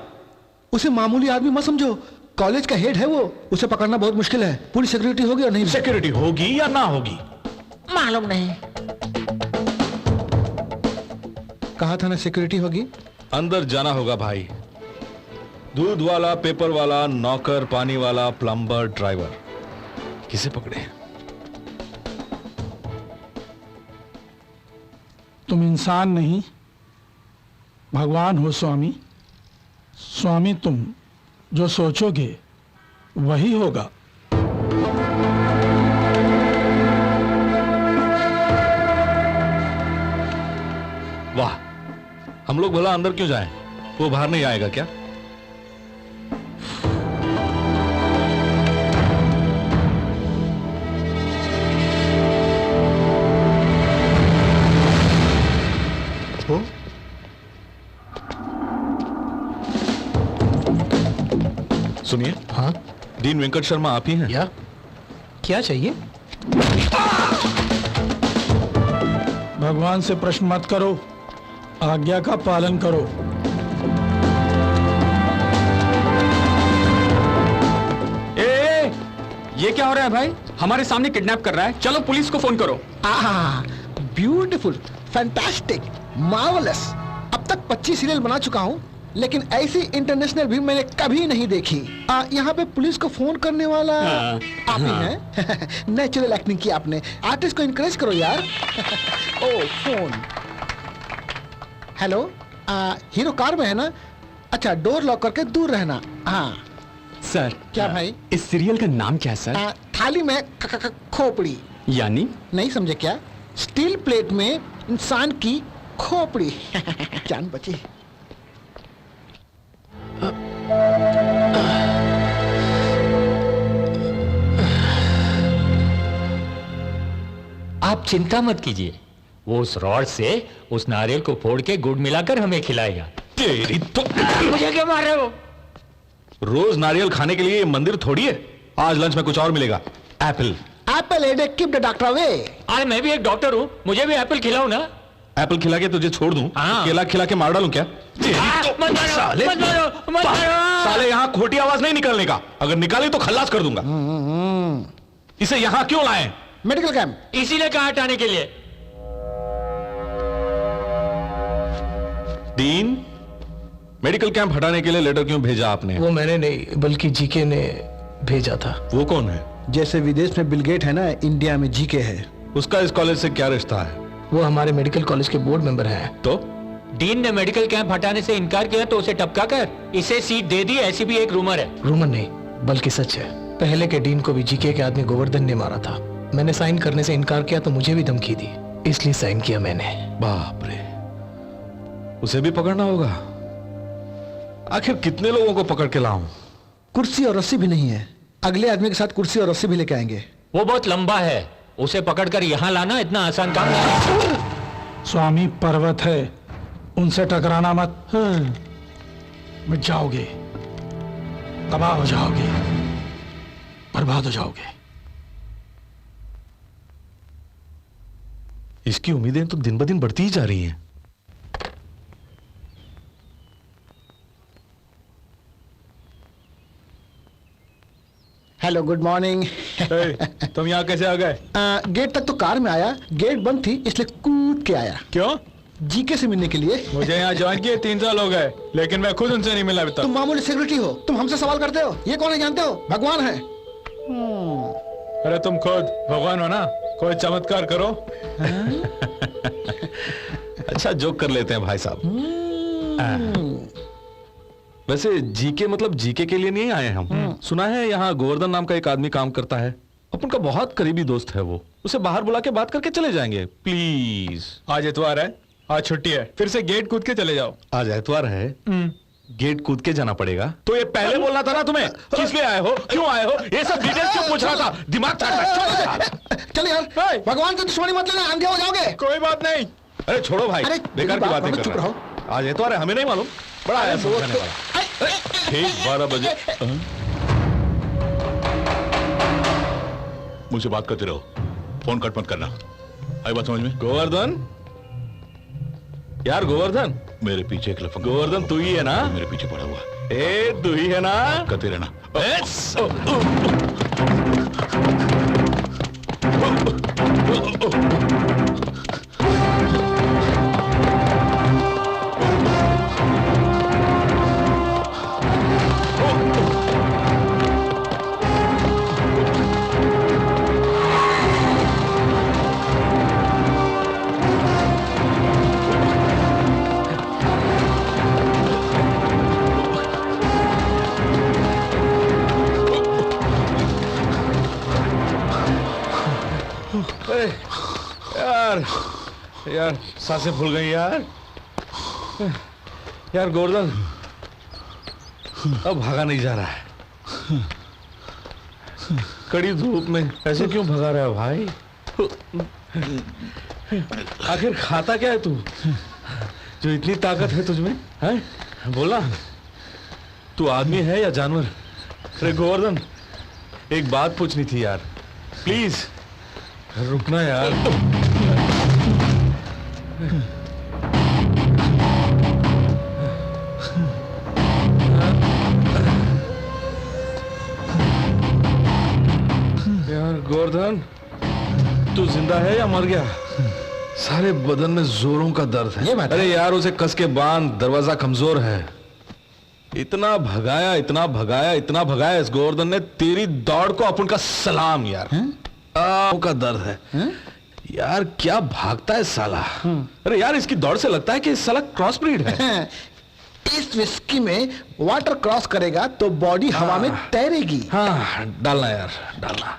उसे मामूली आदमी मत समझो, कॉलेज का हेड है वो। उसे पकड़ना बहुत मुश्किल है। पूरी सिक्योरिटी होगी और नहीं? सिक्योरिटी होगी या ना होगी मालूम नहीं। कहा था ना सिक्योरिटी होगी। अंदर जाना होगा भाई। दूध वाला, पेपर वाला, नौकर, पानी वाला, प्लम्बर, ड्राइवर, किसे पकड़े? तुम इंसान नहीं भगवान हो स्वामी। स्वामी, तुम जो सोचोगे वही होगा। वाह, हम लोग भला अंदर क्यों जाएं? वो बाहर नहीं आएगा क्या? सुनिए। हाँ, डीन वेंकट शर्मा आप ही हैं? या क्या चाहिए? भगवान से प्रश्न मत करो, आज्ञा का पालन करो। ये क्या हो रहा है भाई? हमारे सामने किडनैप कर रहा है। चलो पुलिस को फोन करो। Beautiful, fantastic, marvellous. अब तक 25 सीरियल बना चुका हूँ, लेकिन ऐसी इंटरनेशनल भी मैंने कभी नहीं देखी। यहाँ पे पुलिस को फोन करने वाला आप ही हैं। नेचुरल एक्टिंग की आपने। आर्टिस्ट को इनकरेज करो यार। ओ फोन। हेलो, हीरो कार में है ना? अच्छा, डोर लॉक करके दूर रहना। हाँ सर। क्या भाई? इस सीरियल का नाम क्या है सर? थाली में खोपड़ी। यानी? नहीं समझे क्या? स्टील प्लेट में इंसान की खोपड़ी। जान बची। आप चिंता मत कीजिए, वो उस रॉड से उस नारियल को फोड़ के गुड़ मिलाकर हमें खिलाएगा। तेरी तो मुझे क्यों मार रहे हो? रोज नारियल खाने के लिए ये मंदिर थोड़ी है। आज लंच में कुछ और मिलेगा, Apple. Apple headache keep the doctor away. अरे मैं भी एक डॉक्टर हूँ, मुझे भी एप्पल खिलाओ ना। एप्पल खिला के तुझे छोड़ दूं? हाँ। केला खिला के मार डालूं क्या? मत मारो, साले, मत मारो, मत मारो। साले यहाँ खोटी आवाज नहीं निकलने का, अगर निकाली तो खल्लास कर दूंगा। इसे यहाँ क्यों लाए? Medical camp. इसीलिए कहा हटाने के लिए। डीन, मेडिकल कैंप हटाने के लिए लेटर क्यों भेजा आपने? वो मैंने नहीं, बल्कि जीके ने भेजा था। वो कौन है? जैसे विदेश में बिल गेट है ना, इंडिया में जीके है। उसका इस कॉलेज से क्या रिश्ता है? वो हमारे मेडिकल कॉलेज के बोर्ड मेंबर हैं। तो डीन ने मेडिकल कैंप हटाने से इनकार किया तो उसे टपका कर इसे सीट दे दी, ऐसी भी एक रूमर है। रूमर नहीं, बल्कि सच है। पहले के डीन को भी जीके के आदमी गोवर्धन ने मारा था। मैंने साइन करने से इनकार किया तो मुझे भी धमकी दी, इसलिए साइन किया मैंने। बाप रे, उसे भी पकड़ना होगा। आखिर कितने लोगों को पकड़ के लाऊं? कुर्सी और रस्सी भी नहीं है, अगले आदमी के साथ कुर्सी और रस्सी भी लेके आएंगे। वो बहुत लंबा है, उसे पकड़कर यहाँ लाना इतना आसान काम नहीं है। स्वामी पर्वत है, उनसे टकराना मत। मिट जाओगे, तबाह हो जाओगे, बर्बाद हो जाओगे। इसकी उम्मीदें तो दिन ब दिन बढ़ती ही जा रही हैं। Hello, good morning. तुम यहाँ कैसे आ गए? गेट तक तो कार में आया, गेट बंद थी इसलिए कूद के आया। क्यों? जीके से मिलने के लिए। मुझे यहाँ ज्वाइन किए 3 साल हो गए, लेकिन मैं खुद उनसे नहीं मिला अभी तक। तुम मामूली सिक्योरिटी हो, तुम हमसे सवाल करते हो। ये कौन है जानते हो? भगवान है। अरे तुम खुद भगवान हो ना, कोई चमत्कार करो। अच्छा जोक कर लेते हैं भाई साहब। वैसे जीके मतलब जीके के लिए नहीं आए हम। सुना है यहाँ गोवर्धन नाम का एक आदमी काम करता है, अपन का बहुत करीबी दोस्त है वो। उसे बाहर बुला के बात करके चले जाएंगे प्लीज। आज इतवार है, आज छुट्टी है, फिर से गेट कूद के चले जाओ। आज एतवार है, गेट कूद के जाना पड़ेगा। तो ये पहले बोलना था ना तुम्हें, किस लिए आए हो, क्यों आए हो, ये सब डिटेल्स क्यों पूछ रहा था? दिमाग चाट। चलो यार, भगवान की दुश्मनी मत लेना, अंधे हो जाओगे। कोई बात नहीं। अरे छोड़ो भाई, बेकार की बातें कर रहे हो। आज एतवार है, हमें नहीं मालूम। बड़ा आया समझाने वाला। ठीक 12 बजे मुझसे बात करते रहो, फोन कट मत करना। आई बात समझ में? गोवर्धन, यार गोवर्धन, मेरे पीछे एक लफंगा। गोवर्धन तू ही है ना? मेरे पीछे पड़ा हुआ। ए तू ही है ना? करते रहना। यार यार सांसें फूल गई यार। यार गोवर्धन अब भागा नहीं जा रहा है। कड़ी धूप में ऐसे क्यों भगा रहा है भाई? आखिर खाता क्या है तू, जो इतनी ताकत है तुझमें? है बोला, तू आदमी है या जानवर? अरे गोवर्धन एक बात पूछनी थी यार, प्लीज रुकना यार। यार गोवर्धन तू जिंदा है या मर गया? सारे बदन में जोरों का दर्द है। अरे यार उसे कस के बांध, दरवाजा कमजोर है। इतना भगाया, इतना भगाया, इतना भगाया इस गोवर्धन ने, तेरी दौड़ को अपन का सलाम यार। का दर्द है यार, क्या भागता है साला। अरे यार इसकी दौड़ से लगता है कि इस साला क्रॉस ब्रीड है। इस विस्की में वाटर क्रॉस करेगा तो बॉडी हवा में तैरेगी। हाँ डालना यार, डालना।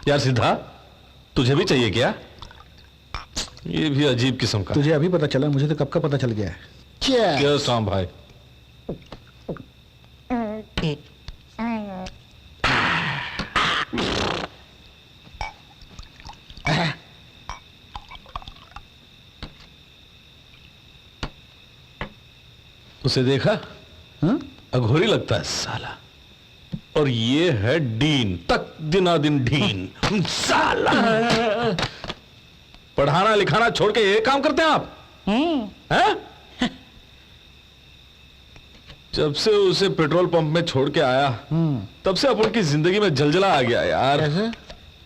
यार सिद्धा तुझे भी चाहिए क्या? ये भी अजीब किस्म का। तुझे अभी पता चला, मुझे तो कब का पता चल गया है। क्या शाम भाई। उसे देखा? हाँ? अघोरी लगता है साला। और ये है डीन, तक दिनादिन डीन साला। पढ़ाना लिखाना छोड़ के ये काम करते हैं आप? हैं? जब से उसे पेट्रोल पंप में छोड़ के आया तब से अपन की जिंदगी में जलजला आ गया यार। कैसे?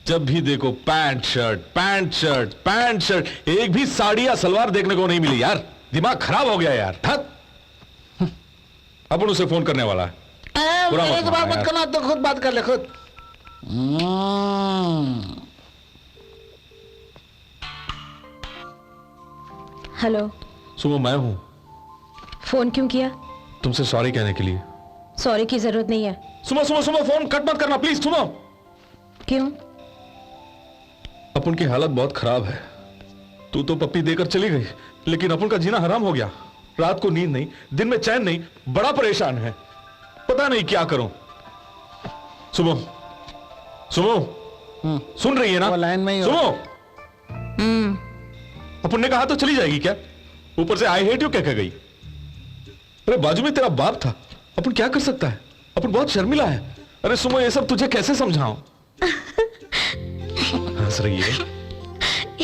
जब भी देखो pant shirt pant shirt pant shirt, एक भी साड़ी या सलवार देखने को नहीं मिली यार। दिमाग खराब हो गया यार। अपन उसे फोन करने वाला है। बुरा मेरे मत से बात मानना मत करना, तो खुद बात कर ले खुद। हेलो, सुनो मैं हूं, फोन क्यों किया? तुमसे सॉरी कहने के लिए। सॉरी की जरूरत नहीं है। सुनो सुनो सुनो, फोन कट मत करना प्लीज। सुनो, क्यों? अपन की हालत बहुत खराब है। तू तो पप्पी देकर चली गई, लेकिन अपन का जीना हराम हो गया। रात को नींद नहीं, दिन में चैन नहीं, बड़ा परेशान है। पता नहीं क्या करूं। सुनो सुनो, सुन रही है ना? वो लाइन में ही हो। सुनो, अपन ने कहा तो चली जाएगी क्या? ऊपर से आई हेट यू कह के गई। अरे बाजू में तेरा बाप था, अपन क्या कर सकता है? अपन बहुत शर्मिला है। अरे सुनो, ये सब तुझे कैसे समझाऊं? हंस रही है।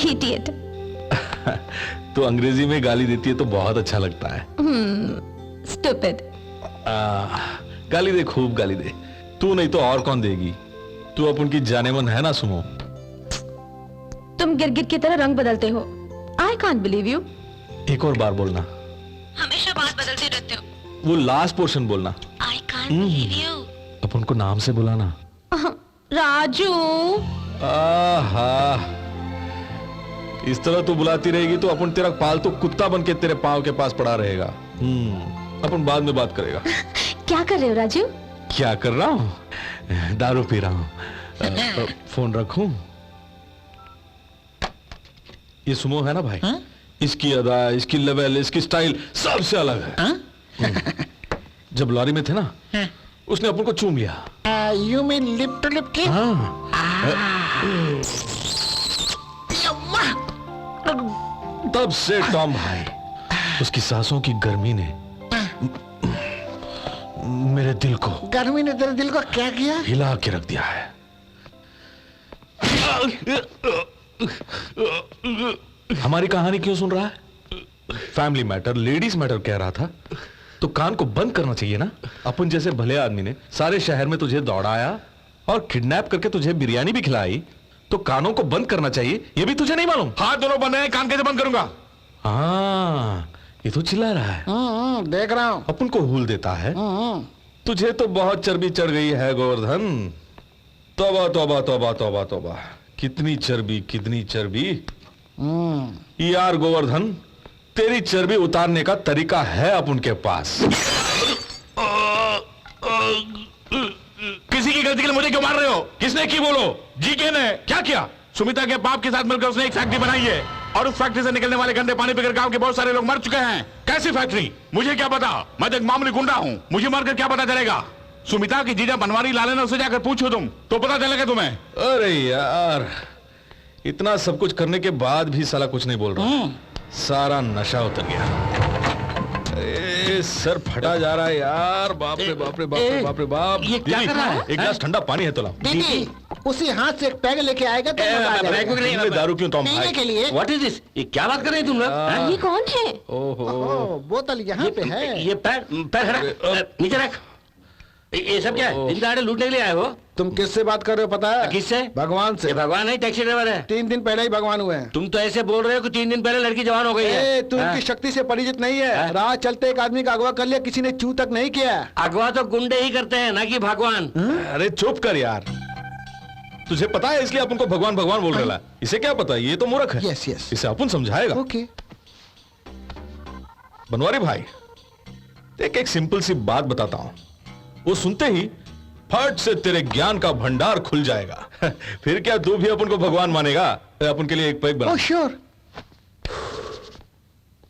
इडियट। तो अंग्रेजी में गाली देती है तो बहुत अच्छा लगता है। स्टूपिड। गाली दे, खूब गाली दे। तू नहीं तो और कौन देगी? तू अपन की जानेमन है ना सुमो। तुम गिरगिट की तरह रंग बदलते हो। आई कांट बिलीव यू। एक और बार बोलना। हमेशा बात बदलते रहते हो। वो लास्ट पोर्शन बोलना। I can't believe you. अपन को नाम से बुलाना। राजू। आहा, इस तरह तू बुलाती रहेगी तो अपन तेरा पालतू कुत्ता बन के तेरे पांव के पास पड़ा रहेगा। अपन बाद में बात करेगा। क्या कर रहे हो राजू? क्या कर रहा हूं? दारू पी रहा हूं। फोन रखूं? ये सुमो है ना भाई? इसकी अदा, इसकी लेवल, इसकी स्टाइल सबसे अलग है। जब लॉरी में थे ना, उसने अपन को चूम लिया। You mean lip to lip kiss? तब से टॉम भाई, उसकी सांसों की गर्मी ने मेरे दिल को, गर्मी ने तेरे दिल को क्या किया? हिला के रख दिया है। हमारी कहानी क्यों सुन रहा है? फैमिली मैटर, लेडीज मैटर कह रहा था तो कान को बंद करना चाहिए ना। अपन जैसे भले आदमी ने सारे शहर में तुझे दौड़ाया और किडनैप करके तुझे बिरयानी भी खिलाई, तो कानों को बंद करना चाहिए। ये भी तुझे नहीं मालूम? हाथ दोनों बंद है, कान कैसे बंद करूंगा? हाँ, ये तो चिल्ला रहा है। देख रहा हूं। अपन को हुल देता है। तुझे तो बहुत चर्बी चढ़ गई है गोवर्धन। तौबा तौबा तौबा तौबा तौबा, कितनी चर्बी, कितनी चर्बी। यार गोवर्धन, तेरी चर्बी उतारने का तरीका है अपन के पास। किसी की गलती के लिए मुझे क्यों मार रहे हो? किसने की बोलो? जीके ने क्या किया? सुमिता के बाप के साथ मिलकर उसने एक फैक्ट्री बनाई है और उस फैक्ट्री से निकलने वाले गंदे पानी पीकर गांव के बहुत सारे लोग मर चुके हैं। कैसी फैक्ट्री? मुझे क्या पता? मैं तो एक मामूली गुंडा हूँ, मुझे मरकर क्या पता चलेगा? सुमिता की जीजा बनवारी ला लेना, उससे जाकर पूछो तुम तो पता चलेगा तुम्हें। अरे यार, इतना सब कुछ करने के बाद भी साला कुछ नहीं बोल रहा। सारा नशा उतर गया। सर फटा जा रहा है यार। बाप रे बाप रे बाप रे बाप रे बाप। ये क्या कर रहा है? एक गिलास ठंडा पानी है तो लाओ। दीदी, उसी हाथ से एक पैग लेके आएगा तो मजा आ जाएगा। में दारू क्यों टॉम पीने भाई? के लिए। What is this? ये क्या बात कर रहे हैं तुम लोग? ये कौन है? ओहो, बोतल यहाँ पे है। ये पैर पैर हटा, नीचे रख। ये सब क्या है? दिन दहाड़े लूटने के लिए आए हो? तुम किससे बात कर रहे हो पता है? किससे? भगवान से। ये भगवान है, टैक्सी ड्राइवर है। 3 दिन पहले ही भगवान हुए हैं। तुम तो ऐसे बोल रहे हो कि 3 दिन पहले लड़की जवान हो गई है। तू इनकी शक्ति से परिचित नहीं है। राह चलते एक आदमी का अगवा कर लिया, किसी ने चू तक नहीं किया। अगवा तो गुंडे ही करते हैं, ना कि भगवान। अरे चुप कर यार, तुझे पता है इसलिए अपन को भगवान भगवान बोल रहा है। इसे क्या पता? ये तो मूर्ख है। यस यस, इसे अपन समझाएगा। ओके। बनवारी भाई, एक सिंपल सी बात बताता हूं, वो सुनते ही फट से तेरे ज्ञान का भंडार खुल जाएगा। फिर क्या तू भी अपन को भगवान मानेगा? अपन के लिए एक पैक बना। Oh sure.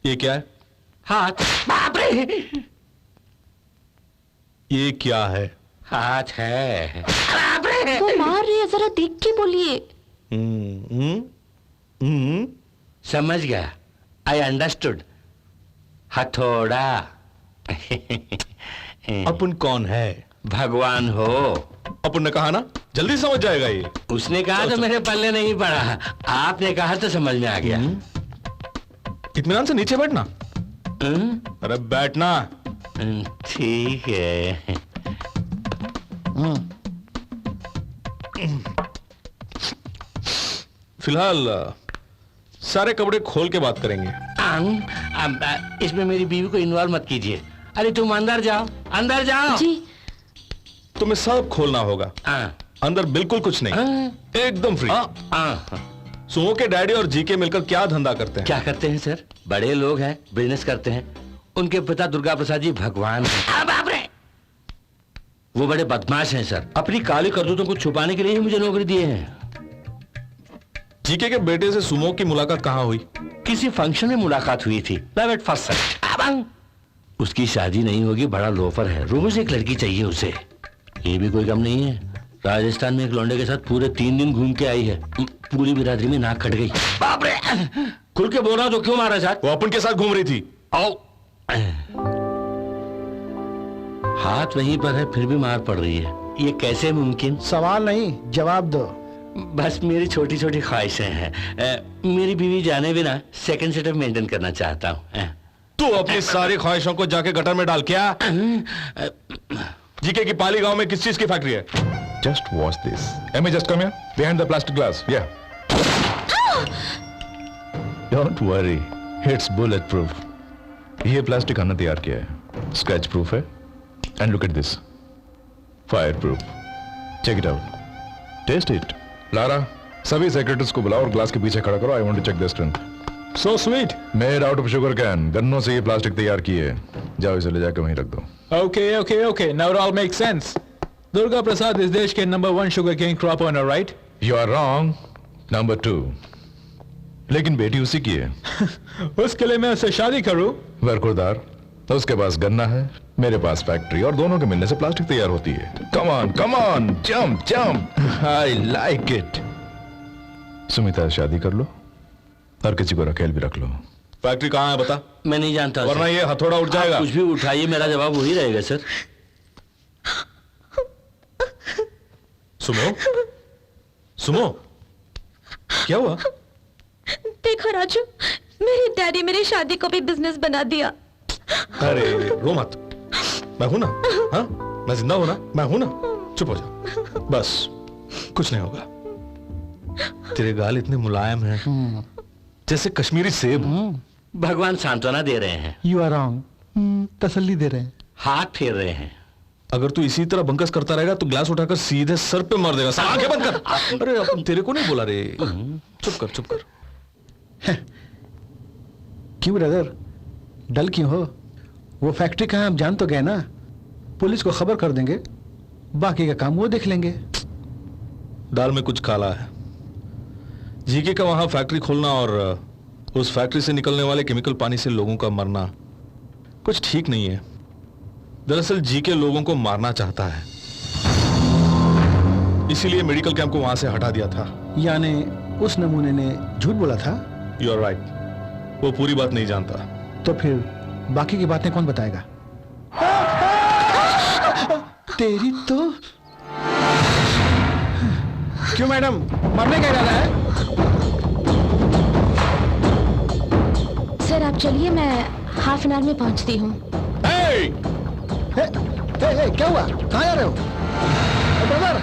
ये क्या है? हाथ। बाप रे! ये क्या है? हाथ है। वो मार रही है, जरा देख के बोलिए। समझ गया। I understood. हथौड़ा। अपन कौन है? भगवान हो। अपन ने कहा ना, जल्दी समझ जाएगा ये। उसने कहा तो मेरे पल्ले नहीं पड़ा, आपने कहा तो समझ में आ गया। इत्मीनान से नीचे बैठना। अरे बैठना। ठीक है। फिलहाल सारे कपड़े खोल के बात करेंगे। इसमें मेरी बीवी को इन्वॉल्व मत कीजिए। अरे तुम अंदर जाओ, अंदर जाओ। जी। तुम्हें सब खोलना होगा। अंदर बिल्कुल कुछ नहीं, एकदम फ्री। सुमो के डैडी और जीके मिलकर क्या धंधा करते हैं? क्या करते हैं सर? बड़े लोग हैं, बिजनेस करते हैं। उनके पिता दुर्गा प्रसाद जी भगवान हैं। बाप रे! वो बड़े बदमाश हैं सर। अपनी काली करतूतों को छुपाने के लिए ही मुझे नौकरी दिए हैं। जीके के बेटे से सुमो की मुलाकात कहाँ हुई? किसी फंक्शन में मुलाकात हुई थी। Love at first sight. उसकी शादी नहीं होगी, बड़ा लोफर है। रोज से एक लड़की चाहिए उसे। ये भी कोई कम नहीं है। राजस्थान में एक लौंडे के साथ पूरे 3 दिन घूम के आई है। पूरी बिरादरी में नाक कट गई। बाप रे! खुल के बोल रहा तो क्यों मारा साथ? वो अपन के साथ घूम रही थी। आओ। हाथ वहीं पर है, फिर भी मार पड़ रही है। ये कैसे मुमकिन? सवाल नहीं, जवाब दो। बस मेरी छोटी छोटी ख्वाहिशें हैं। मेरी बीवी जाने बिना सेकंड सेटअप मेंटेन करना चाहता हूँ। तू अपनी सारी ख्वाहिशों को जाके गटर में डाल। क्या जीके की पाली गांव में किस चीज की फैक्ट्री है? Just watch this. Amy, just come here. Behind the plastic glass. Yeah. Don't worry. It's bulletproof. ये प्लास्टिक हमने तैयार किया है. Scratch proof है. And look at this. Fireproof. Check it out. Taste it. Lara, सभी secretaries को बुलाओ और ग्लास के पीछे खड़ा करो. I want to check their strength. So sweet. Made out of sugar can. गन्नों से ये प्लास्टिक तैयार की है. जाओ इसे ले जाकर वहीं रख दो. Okay. Now it all makes sense. Durga Prasad is देश के number 1 sugarcane crop owner, right? You are wrong. Number 2. लेकिन बेटी उसी की है. उसके लिए मैं उससे शादी करूं? वर्कुरदार, उसके पास गन्ना है, मेरे पास फैक्ट्री, और दोनों के मिलने से प्लास्टिक तैयार होती है. Come on, jump. I like it. Sumita से शादी कर लो और किसी को रखेल भी रख लो. फैक्ट्री कहाँ है बता? मैं नहीं जानता, वरना ये हथौड़ा उठ जाएगा. कुछ भी उठाइए, मेरा जवाब वही रहेगा सर. सुमो, क्या हुआ? देखो राजू, मेरे डैडी मेरी शादी को भी बिजनेस बना दिया. अरे रो मत, मैं हूं ना. हाँ, मैं जिंदा हूं ना, मैं हूं ना. चुप हो जा, बस कुछ नहीं होगा. तेरे गाल इतने मुलायम हैं जैसे कश्मीरी सेब. भगवान सांत्वना दे रहे हैं. You are wrong. तसल्ली दे रहे हैं. हाथ फेर रहे हैं. अगर तू इसी तरह बंकस करता रहेगा तो ग्लास उठाकर सीधे सर पे मार देगा. आंखें बंद कर. अरे अपन तेरे को नहीं बोला रे. चुप कर. क्यों ब्रदर, डल क्यों हो? वो फैक्ट्री कहाँ आप जान तो गए ना. पुलिस को खबर कर देंगे, बाकी का काम वो देख लेंगे. दाल में कुछ काला है. जीके का वहां फैक्ट्री खोलना और उस फैक्ट्री से निकलने वाले केमिकल पानी से लोगों का मरना कुछ ठीक नहीं है. दरअसल जीके लोगों को मारना चाहता है, इसीलिए मेडिकल कैंप को वहां से हटा दिया था. यानी उस नमूने ने झूठ बोला था. You are right. वो पूरी बात नहीं जानता. तो फिर बाकी की बातें कौन बताएगा? तेरी तो. क्यों मैडम, मरने का इरादा है? सर आप चलिए, मैं हाफ एन आवर में पहुंचती हूँ. क्या हुआ? कहाँ जा रहे हो ब्रदर?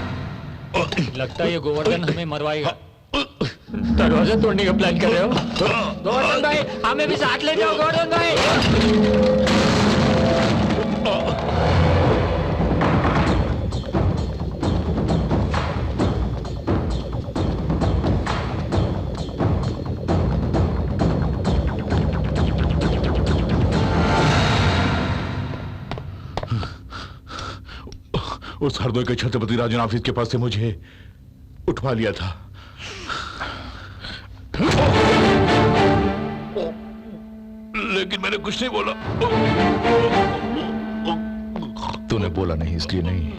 लगता है ये गोवर्धन हमें मरवाएगा. दरवाजा तोड़ने का प्लान कर रहे हो? गोवर्धन भाई, हमें भी साथ ले जाओ. गोवर्धन भाई, उस हरदोई के छत्रपति राजन ऑफिस के पास से मुझे उठवा लिया था. लेकिन मैंने कुछ नहीं बोला. तूने बोला नहीं इसलिए नहीं,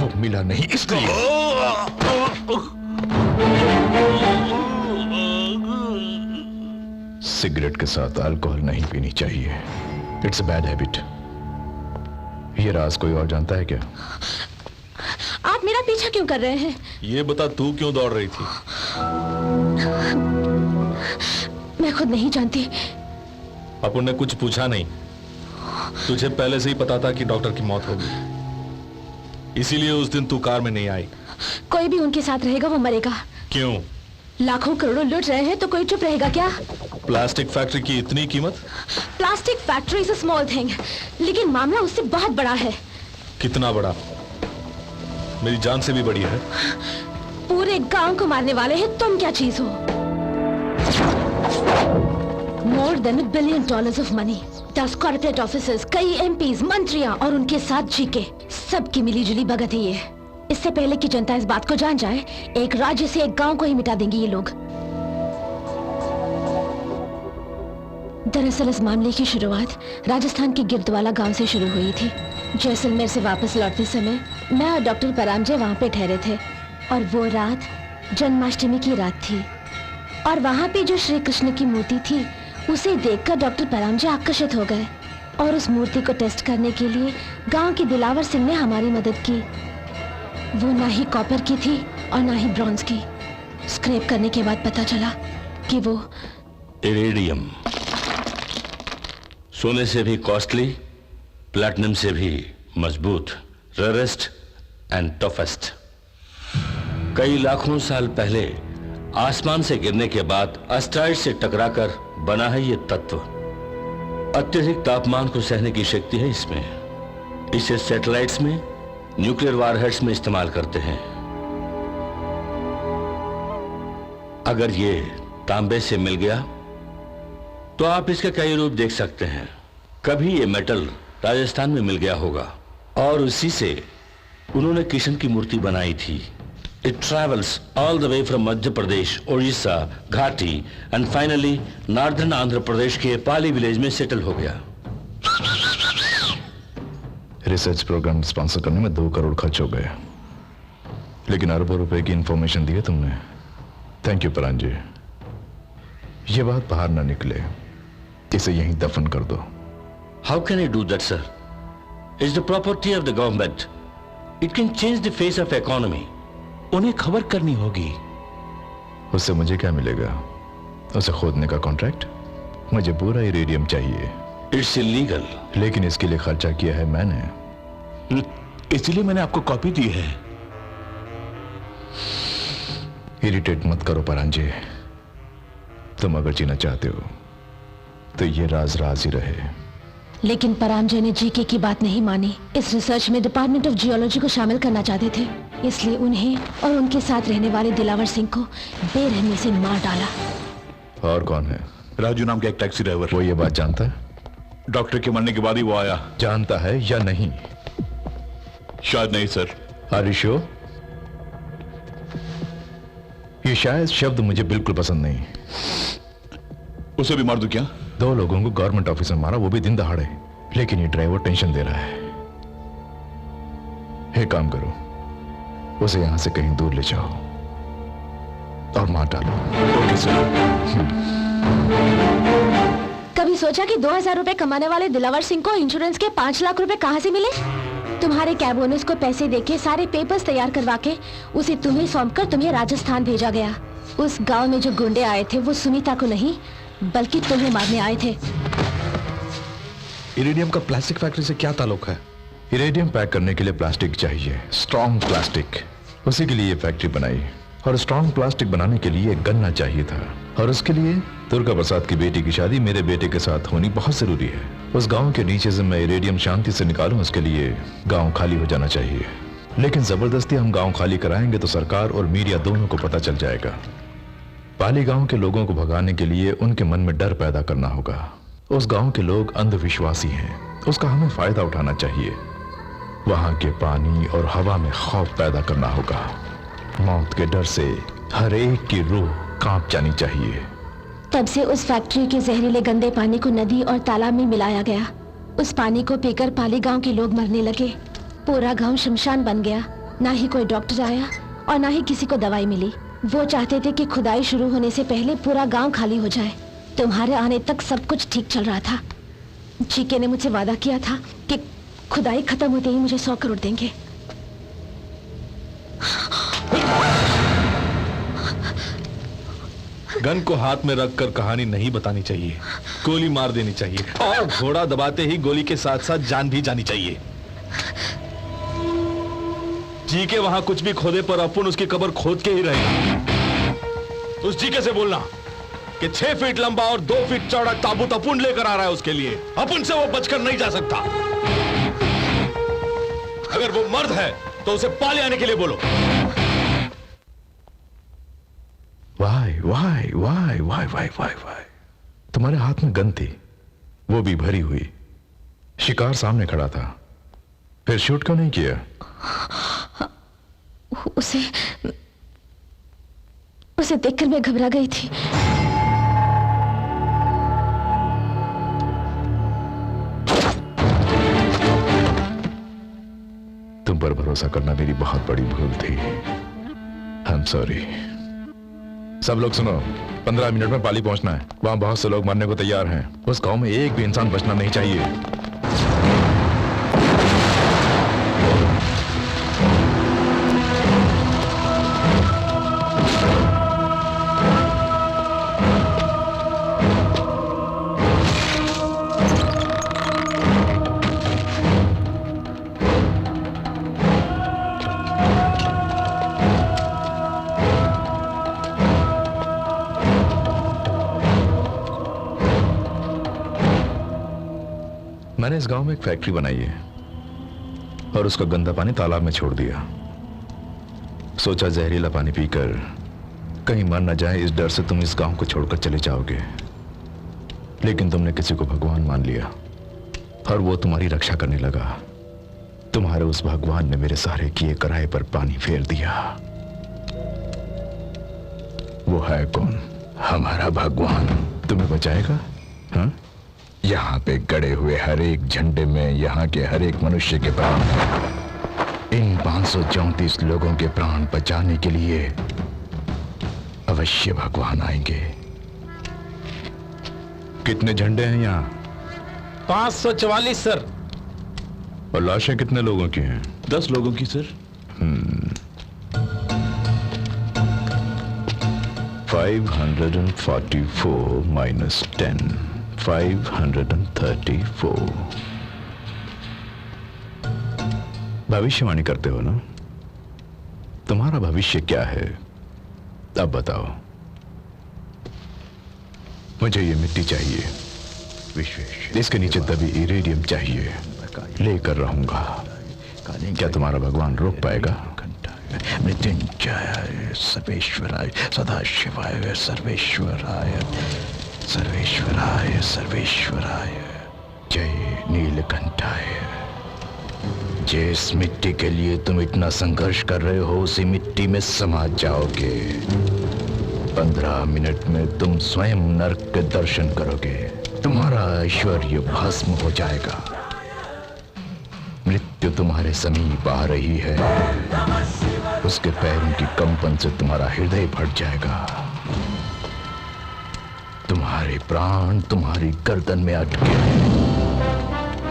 वो मिला नहीं इसलिए. सिगरेट के साथ अल्कोहल नहीं पीनी चाहिए. It's a bad habit. ये राज कोई और जानता है क्या? आप मेरा पीछा क्यों कर रहे हैं? ये बता, तू क्यों दौड़ रही थी? मैं खुद नहीं जानती। अपुन ने कुछ पूछा नहीं? तुझे पहले से ही पता था कि डॉक्टर की मौत होगी, इसीलिए उस दिन तू कार में नहीं आई। कोई भी उनके साथ रहेगा वो मरेगा। क्यों? लाखों करोड़ों लूट रहे हैं तो कोई चुप रहेगा क्या? प्लास्टिक फैक्ट्री की इतनी कीमत? Plastic factory is a small thing, लेकिन मामला उससे बहुत बड़ा है। कितना बड़ा? मेरी जान से भी बड़ी है। पूरे गांव को मारने वाले हैं तुम क्या चीज हो? More than $1 billion of money, 10 corporate officers, कई एमपीज, मंत्रियां और उनके साथ जीके, सबकी मिलीजुली भगत है ये। इससे पहले कि जनता इस बात को जान जाए, एक राज्य से एक गांव को ही मिटा देंगे ये लोग। दरअसल इस मामले की शुरुआत राजस्थान के गिरदवाला गांव से शुरू हुई थी। जैसलमेर से वापस लौटते समय मैं और डॉक्टर परांजय वहां पे ठहरे थे और वो रात जन्माष्टमी की रात थी। और वहां पे जो श्री कृष्ण की मूर्ति थी उसे देखकर डॉक्टर परांजय आकर्षित हो गए और उस मूर्ति को टेस्ट करने के लिए गांव के दिलावर सिंह ने हमारी मदद की। वो ना ही कॉपर की थी और ना ही ब्रॉन्ज की। स्क्रैप करने के बाद पता चला कि वो इरेडियम, सोने से भी कॉस्टली, प्लैटिनम से भी मजबूत, रेयरेस्ट एंड टफेस्ट। कई लाखों साल पहले आसमान से गिरने के बाद एस्टेरॉइड से टकराकर बना है ये तत्व। अत्यधिक तापमान को सहने की शक्ति है इसमें। इसे सैटेलाइट्स में, न्यूक्लियर वारहेड्स में इस्तेमाल करते हैं। अगर ये तांबे से मिल गया तो आप इसके कई रूप देख सकते हैं। कभी ये मेटल राजस्थान में मिल गया होगा और उसी से उन्होंने कृष्ण की मूर्ति बनाई थी। It travels all the way from Madhya Pradesh, Orissa, घाटी and finally northern Andhra Pradesh के पाली विलेज में सेटल हो गया। रिसर्च प्रोग्राम स्पॉन्सर करने में 2 करोड़ खर्च हो गए, लेकिन अरबों रुपए की इंफॉर्मेशन दी है तुमने। Thank you Paranjay. ये बात बाहर ना निकले, इसे यहीं दफन कर दो। How can I do that sir? It's the property of the government. It can change the face of economy. उन्हें खबर करनी होगी। उससे मुझे क्या मिलेगा? उसे खोदने का कॉन्ट्रैक्ट? मुझे पूरा इरेडियम चाहिए। It's illegal. लेकिन इसके लिए खर्चा किया है मैंने, इसलिए मैंने आपको कॉपी दी है। इरिटेट मत करो परांजय। तुम अगर जीना चाहते हो तो ये राज राज ही रहे। लेकिन परांजय ने जीके की बात नहीं मानी। इस रिसर्च में डिपार्टमेंट ऑफ जियोलॉजी को शामिल करना चाहते थे, इसलिए उन्हें और उनके साथ रहने वाले दिलावर सिंह को बेरहमी से मार डाला। और कौन है? राजू नाम का एक टैक्सी ड्राइवर। वो ये बात जानता है? डॉक्टर के मरने के बाद ही वो आया। जानता है या नहीं? शायद नहीं सर। Are you sure? ये शायद शब्द मुझे बिल्कुल पसंद नहीं। उसे भी मार दूं क्या? 2 लोगों को गवर्नमेंट ऑफिस में मारा, वो भी दिन दहाड़े। लेकिन ये ड्राइवर टेंशन दे रहा है। एक काम करो, उसे यहां से कहीं दूर ले जाओ और मार डालो। Okay sir. कभी सोचा कि 2000 रुपए कमाने वाले दिलावर सिंह को इंश्योरेंस के 5 लाख रुपए कहां से मिले? तुम्हारे कैब ओनर्स को पैसे देके सारे पेपर्स तैयार करवा के उसे तुम्हें सौंपकर तुम्हें राजस्थान भेजा गया। उस गांव में जो गुंडे आए थे वो सुनीता को नहीं बल्कि तुम्हें मारने आए थे। इरेडियम का प्लास्टिक फैक्ट्री से क्या ताल्लुक है? इरेडियम पैक करने के लिए प्लास्टिक चाहिए, स्ट्रॉन्ग प्लास्टिक। उसी के लिए ये फैक्ट्री बनाई। और स्ट्रॉन्ग प्लास्टिक बनाने के लिए एक गन्ना चाहिए था, और उसके लिए दुर्गा प्रसाद की बेटी की शादी मेरे बेटे के साथ होनी बहुत जरूरी है। उस गांव के नीचे से मैं इरेडियम शांति से निकालूं, उसके लिए गांव खाली हो जाना चाहिए। लेकिन जबरदस्ती हम गांव खाली कराएंगे तो सरकार और मीडिया दोनों को पता चल जाएगा। पाली गांव के लोगों को भगाने के लिए उनके मन में डर पैदा करना होगा। उस गांव के लोग अंधविश्वासी हैं, उसका हमें फायदा उठाना चाहिए। वहां के पानी और हवा में खौफ पैदा करना होगा। मौत के डर से हर एक की रूह कांप जानी चाहिए। तब से उस फैक्ट्री के जहरीले गंदे पानी को नदी और तालाब में मिलाया गया। उस पानी को पीकर पाली गांव के लोग मरने लगे। पूरा गांव शमशान बन गया। ना ही कोई डॉक्टर आया और ना ही किसी को दवाई मिली। वो चाहते थे कि खुदाई शुरू होने से पहले पूरा गांव खाली हो जाए। तुम्हारे आने तक सब कुछ ठीक चल रहा था। जीके ने मुझसे वादा किया था कि खुदाई खत्म होते ही मुझे 100 करोड़ देंगे। गन को हाथ में रखकर कहानी नहीं बतानी चाहिए, गोली मार देनी चाहिए और घोड़ा दबाते ही गोली के साथ साथ जान भी जानी चाहिए। जी के वहां कुछ भी खोदे पर अपन उसकी कब्र खोद के ही रहेंगे। उस जीके से बोलना कि 6 फीट लंबा और 2 फीट चौड़ा ताबूत अपन लेकर आ रहा है उसके लिए, अपन से वो बचकर नहीं जा सकता। अगर वो मर्द है तो उसे पाले आने के लिए बोलो। Why why why why why why why, तुम्हारे हाथ में गन थी, वो भी भरी हुई, शिकार सामने खड़ा था, फिर शूट क्यों नहीं किया? उसे देखकर मैं घबरा गई थी। तुम पर भरोसा करना मेरी बहुत बड़ी भूल थी। I am sorry. सब लोग सुनो, 15 मिनट में पाली पहुंचना है। वहां बहुत से लोग मरने को तैयार हैं। उस गांव में एक भी इंसान बचना नहीं चाहिए। मैंने इस गांव में एक फैक्ट्री बनाई है और उसका गंदा पानी तालाब में छोड़ दिया। सोचा जहरीला पानी पीकर कहीं मर न जाए, इस डर से तुम इस गांव को छोड़कर चले जाओगे। लेकिन तुमने किसी को भगवान मान लिया और वो तुम्हारी रक्षा करने लगा। तुम्हारे उस भगवान ने मेरे सारे किए कराए पर पानी फेर दिया। वो है कौन? हमारा भगवान तुम्हें बचाएगा। हाँ? यहाँ पे गड़े हुए हर एक झंडे में यहाँ के हर एक मनुष्य के प्राण हैं। इन 534 लोगों के प्राण बचाने के लिए अवश्य भगवान आएंगे। कितने झंडे हैं यहाँ? 544 सर। और लाशें कितने लोगों की हैं? 10 लोगों की सर। 544 minus 10, 534। भविष्यवाणी करते हो ना? तुम्हारा भविष्य क्या है अब बताओ। मुझे ये मिट्टी चाहिए, इसके नीचे दबी इरेडियम चाहिए, लेकर रहूंगा। क्या तुम्हारा भगवान रोक पाएगा? मृत्युंजय सर्वेश्वराय सदाशिवाय सर्वेश्वराय सर्वेश्वराय सर्वेश्वराय जय नीलकंठाय। जिस मिट्टी के लिए तुम इतना संघर्ष कर रहे हो उसी मिट्टी में समा जाओगे। 15 मिनट में तुम स्वयं नरक के दर्शन करोगे। तुम्हारा ऐश्वर्य भस्म हो जाएगा। मृत्यु तुम्हारे समीप आ रही है। उसके पैरों की कंपन से तुम्हारा हृदय फट जाएगा। तुम्हारे प्राण तुम्हारी गर्दन में अटके।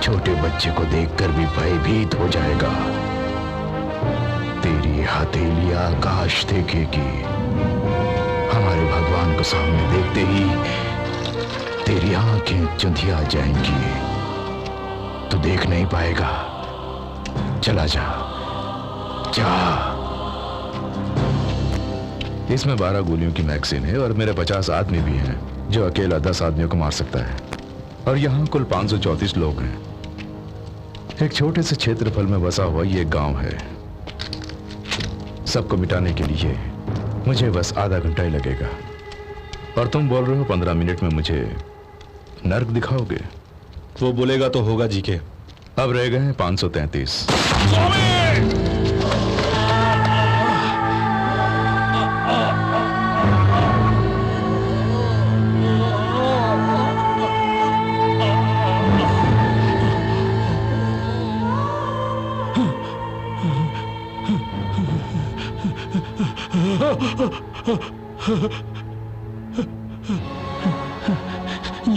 छोटे बच्चे को देखकर भी भयभीत हो जाएगा। तेरी हथेली आकाश देखेगी। हमारे भगवान को सामने देखते ही तेरी आंखें चुंधिया जाएंगी। तू देख नहीं पाएगा। चला जा, जा। इसमें 12 गोलियों की मैगजीन है और मेरे 50 आदमी भी हैं जो अकेला 10 आदमियों को मार सकता है। और यहाँ कुल 534 लोग हैं। एक छोटे से क्षेत्रफल में बसा हुआ ये गांव है। सबको मिटाने के लिए मुझे बस आधा घंटा ही लगेगा। और तुम बोल रहे हो 15 मिनट में मुझे नर्क दिखाओगे? वो बोलेगा तो होगा जी के। अब रह गए हैं 533।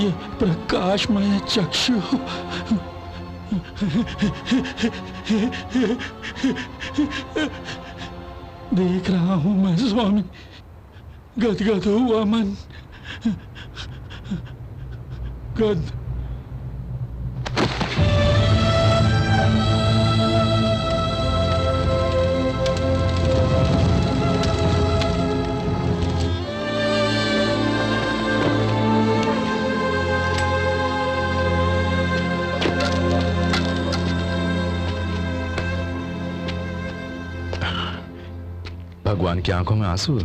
ये प्रकाशमय चक्षु देख रहा हूं मैं स्वामी, गदगद हुआ मन, गद भगवान की आंखों में आंसू।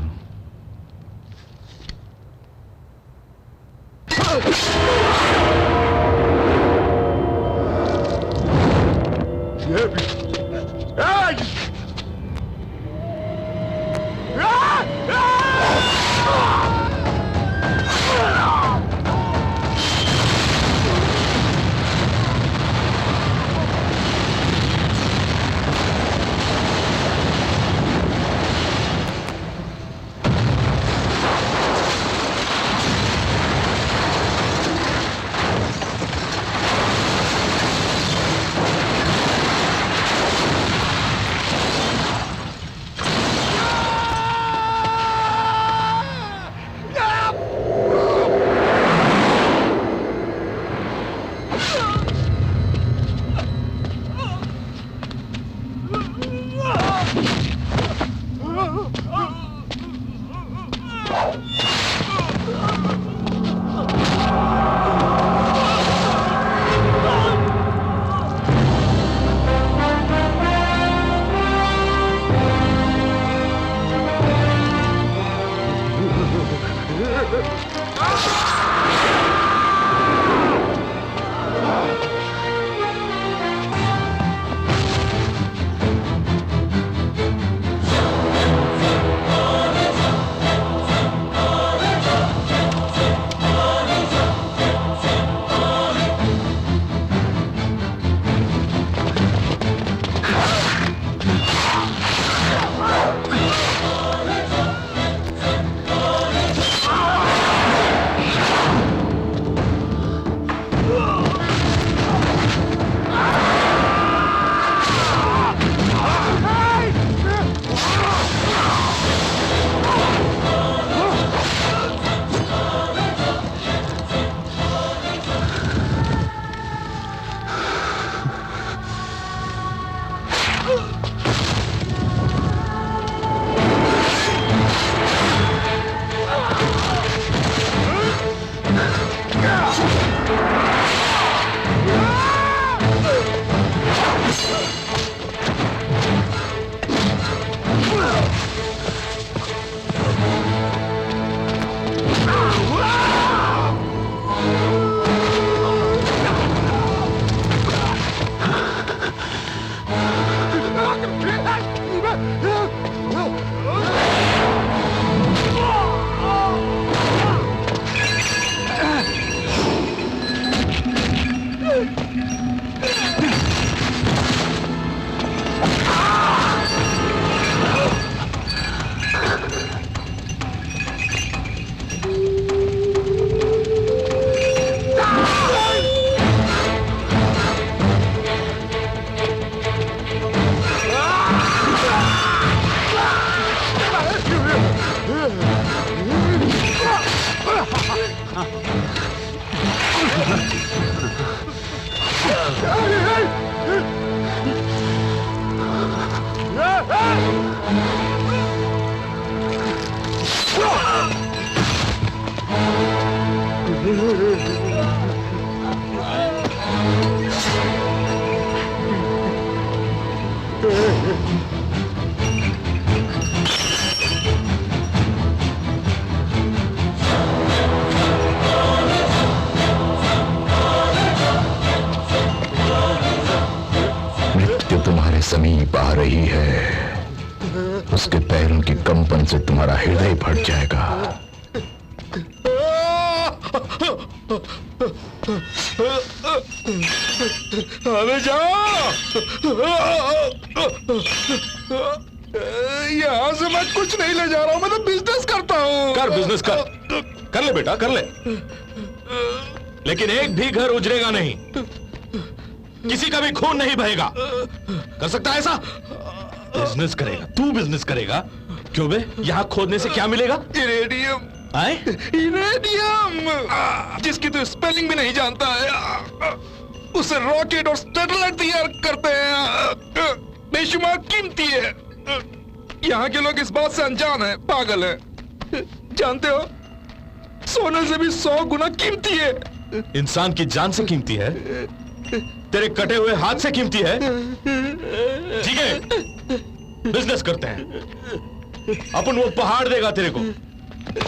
मृत्यु तुम्हारे समीप आ रही है, उसके पैरों की कंपन से तुम्हारा हृदय फट जाएगा। अरे जाओ, यहाँ से मैं कुछ नहीं ले जा रहा हूँ, मैं तो बिजनेस करता हूँ। कर बिजनेस कर ले बेटा, कर ले। लेकिन एक भी घर उजड़ेगा नहीं, किसी का भी खून नहीं बहेगा। कर सकता है ऐसा? बिजनेस करेगा, तू बिजनेस करेगा। क्यों बे? यहां खोदने से क्या मिलेगा? इरेडियम। आए? इरेडियम, जिसकी तो स्पेलिंग भी नहीं जानता है, उससे रॉकेट और सैटेलाइट तैयार करते हैं। बेशुमार कीमती है। यहाँ के लोग इस बात से अनजान है, पागल है। जानते हो, सोने से भी 100 गुना कीमती है। इंसान की जान से कीमती है, तेरे कटे हुए हाथ से कीमती है। ठीक है, बिजनेस करते हैं। अपन वो पहाड़ देगा तेरे को,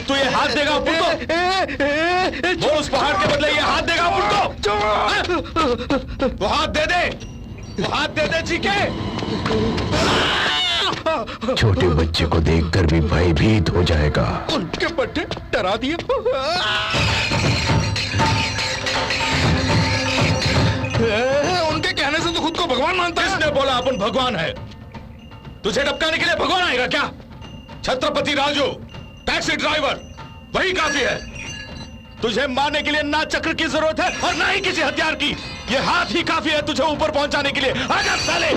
तू ये हाथ देगा अपन को। वो उस पहाड़ के बदले ये हाथ देगा अपन को। वो हाथ दे दे, वो हाथ दे दे। ठीक है? छोटे बच्चे को देखकर भी भयभीत हो जाएगा। उनके पट्टे डरा दिए। उनके कहने से तो खुद को भगवान मानता है। किसने बोला अपन भगवान है? तुझे टपकाने के लिए भगवान आएगा क्या? छत्रपति राजू, टैक्सी ड्राइवर, वही काफी है। तुझे मारने के लिए ना चक्र की जरूरत है और ना ही किसी हथियार की। ये हाथ ही काफी है तुझे ऊपर पहुंचाने के लिए। आजा साले।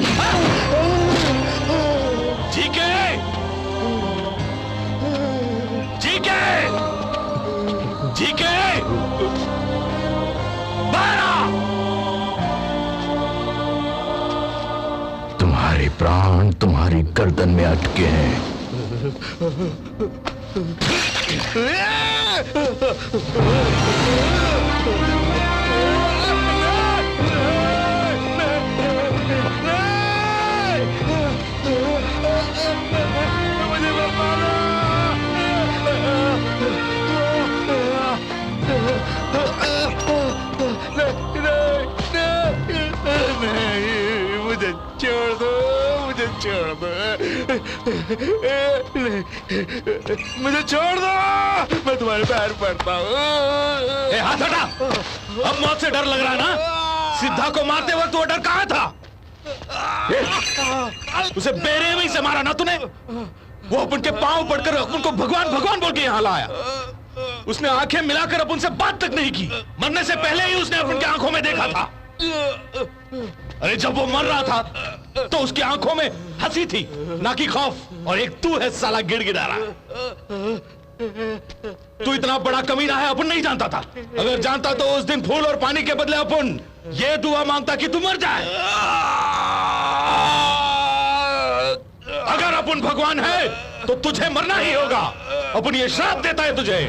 ठीक है, ठीक है, ठीक है। तुम्हारे प्राण तुम्हारी गर्दन में अटके हैं। मुझे छोड़ दो, मुझे छोड़ दो, मुझे छोड़ दो। मैं तुम्हारे पैर पड़ता हूँ। हाथ हटा। अब मौत से डर लग रहा ना? सिद्धा को मारते वक्त वो डर कहाँ था? उसे बेरहमी से मारा ना तूने? वो अपन के पांव पड़कर अपन को भगवान भगवान बोल के यहाँ लाया। उसने आंखें मिलाकर अपन से बात तक नहीं की। मरने से पहले ही उसने अपन की आंखों में देखा था। अरे जब वो मर रहा था तो उसकी आंखों में हंसी थी, ना कि खौफ। और एक तू है साला गिड़गिड़ा रहा। तू इतना बड़ा कमीना है अपन नहीं जानता था। अगर जानता तो उस दिन फूल और पानी के बदले अपन ये दुआ मांगता कि तू मर जाए। अगर अपन भगवान है तो तुझे मरना ही होगा। अपन ये श्राप देता है तुझे।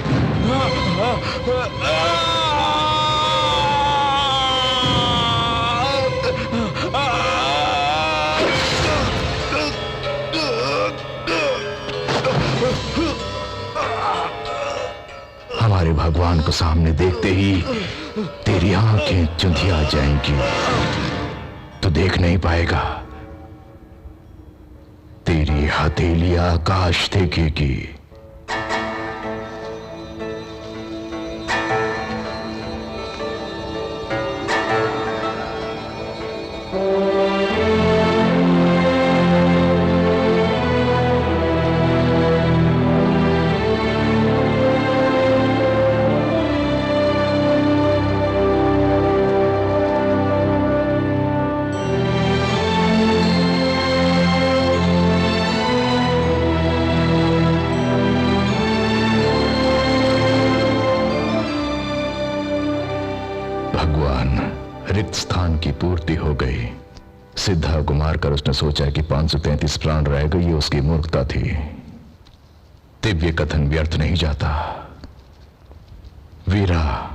हमारे भगवान को सामने देखते ही तेरी आंखें चुंधिया जाएंगी। तू देख नहीं पाएगा। तेरी हथेली आकाश देखेगी। रिक्त स्थान की पूर्ति हो गई। सिद्धा को मारकर उसने सोचा कि 533 प्राण रह गए। ये उसकी मूर्खता थी। दिव्य कथन व्यर्थ नहीं जाता। वीरा,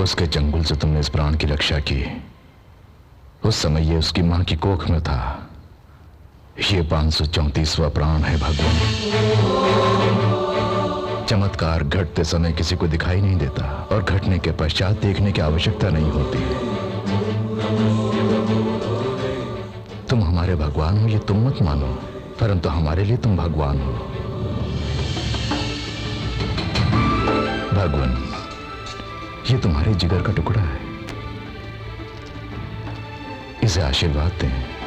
उसके चंगुल से तुमने इस प्राण की रक्षा की। उस समय ये उसकी मां की कोख में था। ये 534वां प्राण है भगवान। चमत्कार घटते समय किसी को दिखाई नहीं देता और घटने के पश्चात देखने की आवश्यकता नहीं होती। तुम हमारे तुम्हारे भगवान हो ये तुम मत मानो, परंतु हमारे लिए तुम भगवान हो। भगवान, ये तुम्हारे जिगर का टुकड़ा है, इसे आशीर्वाद दें।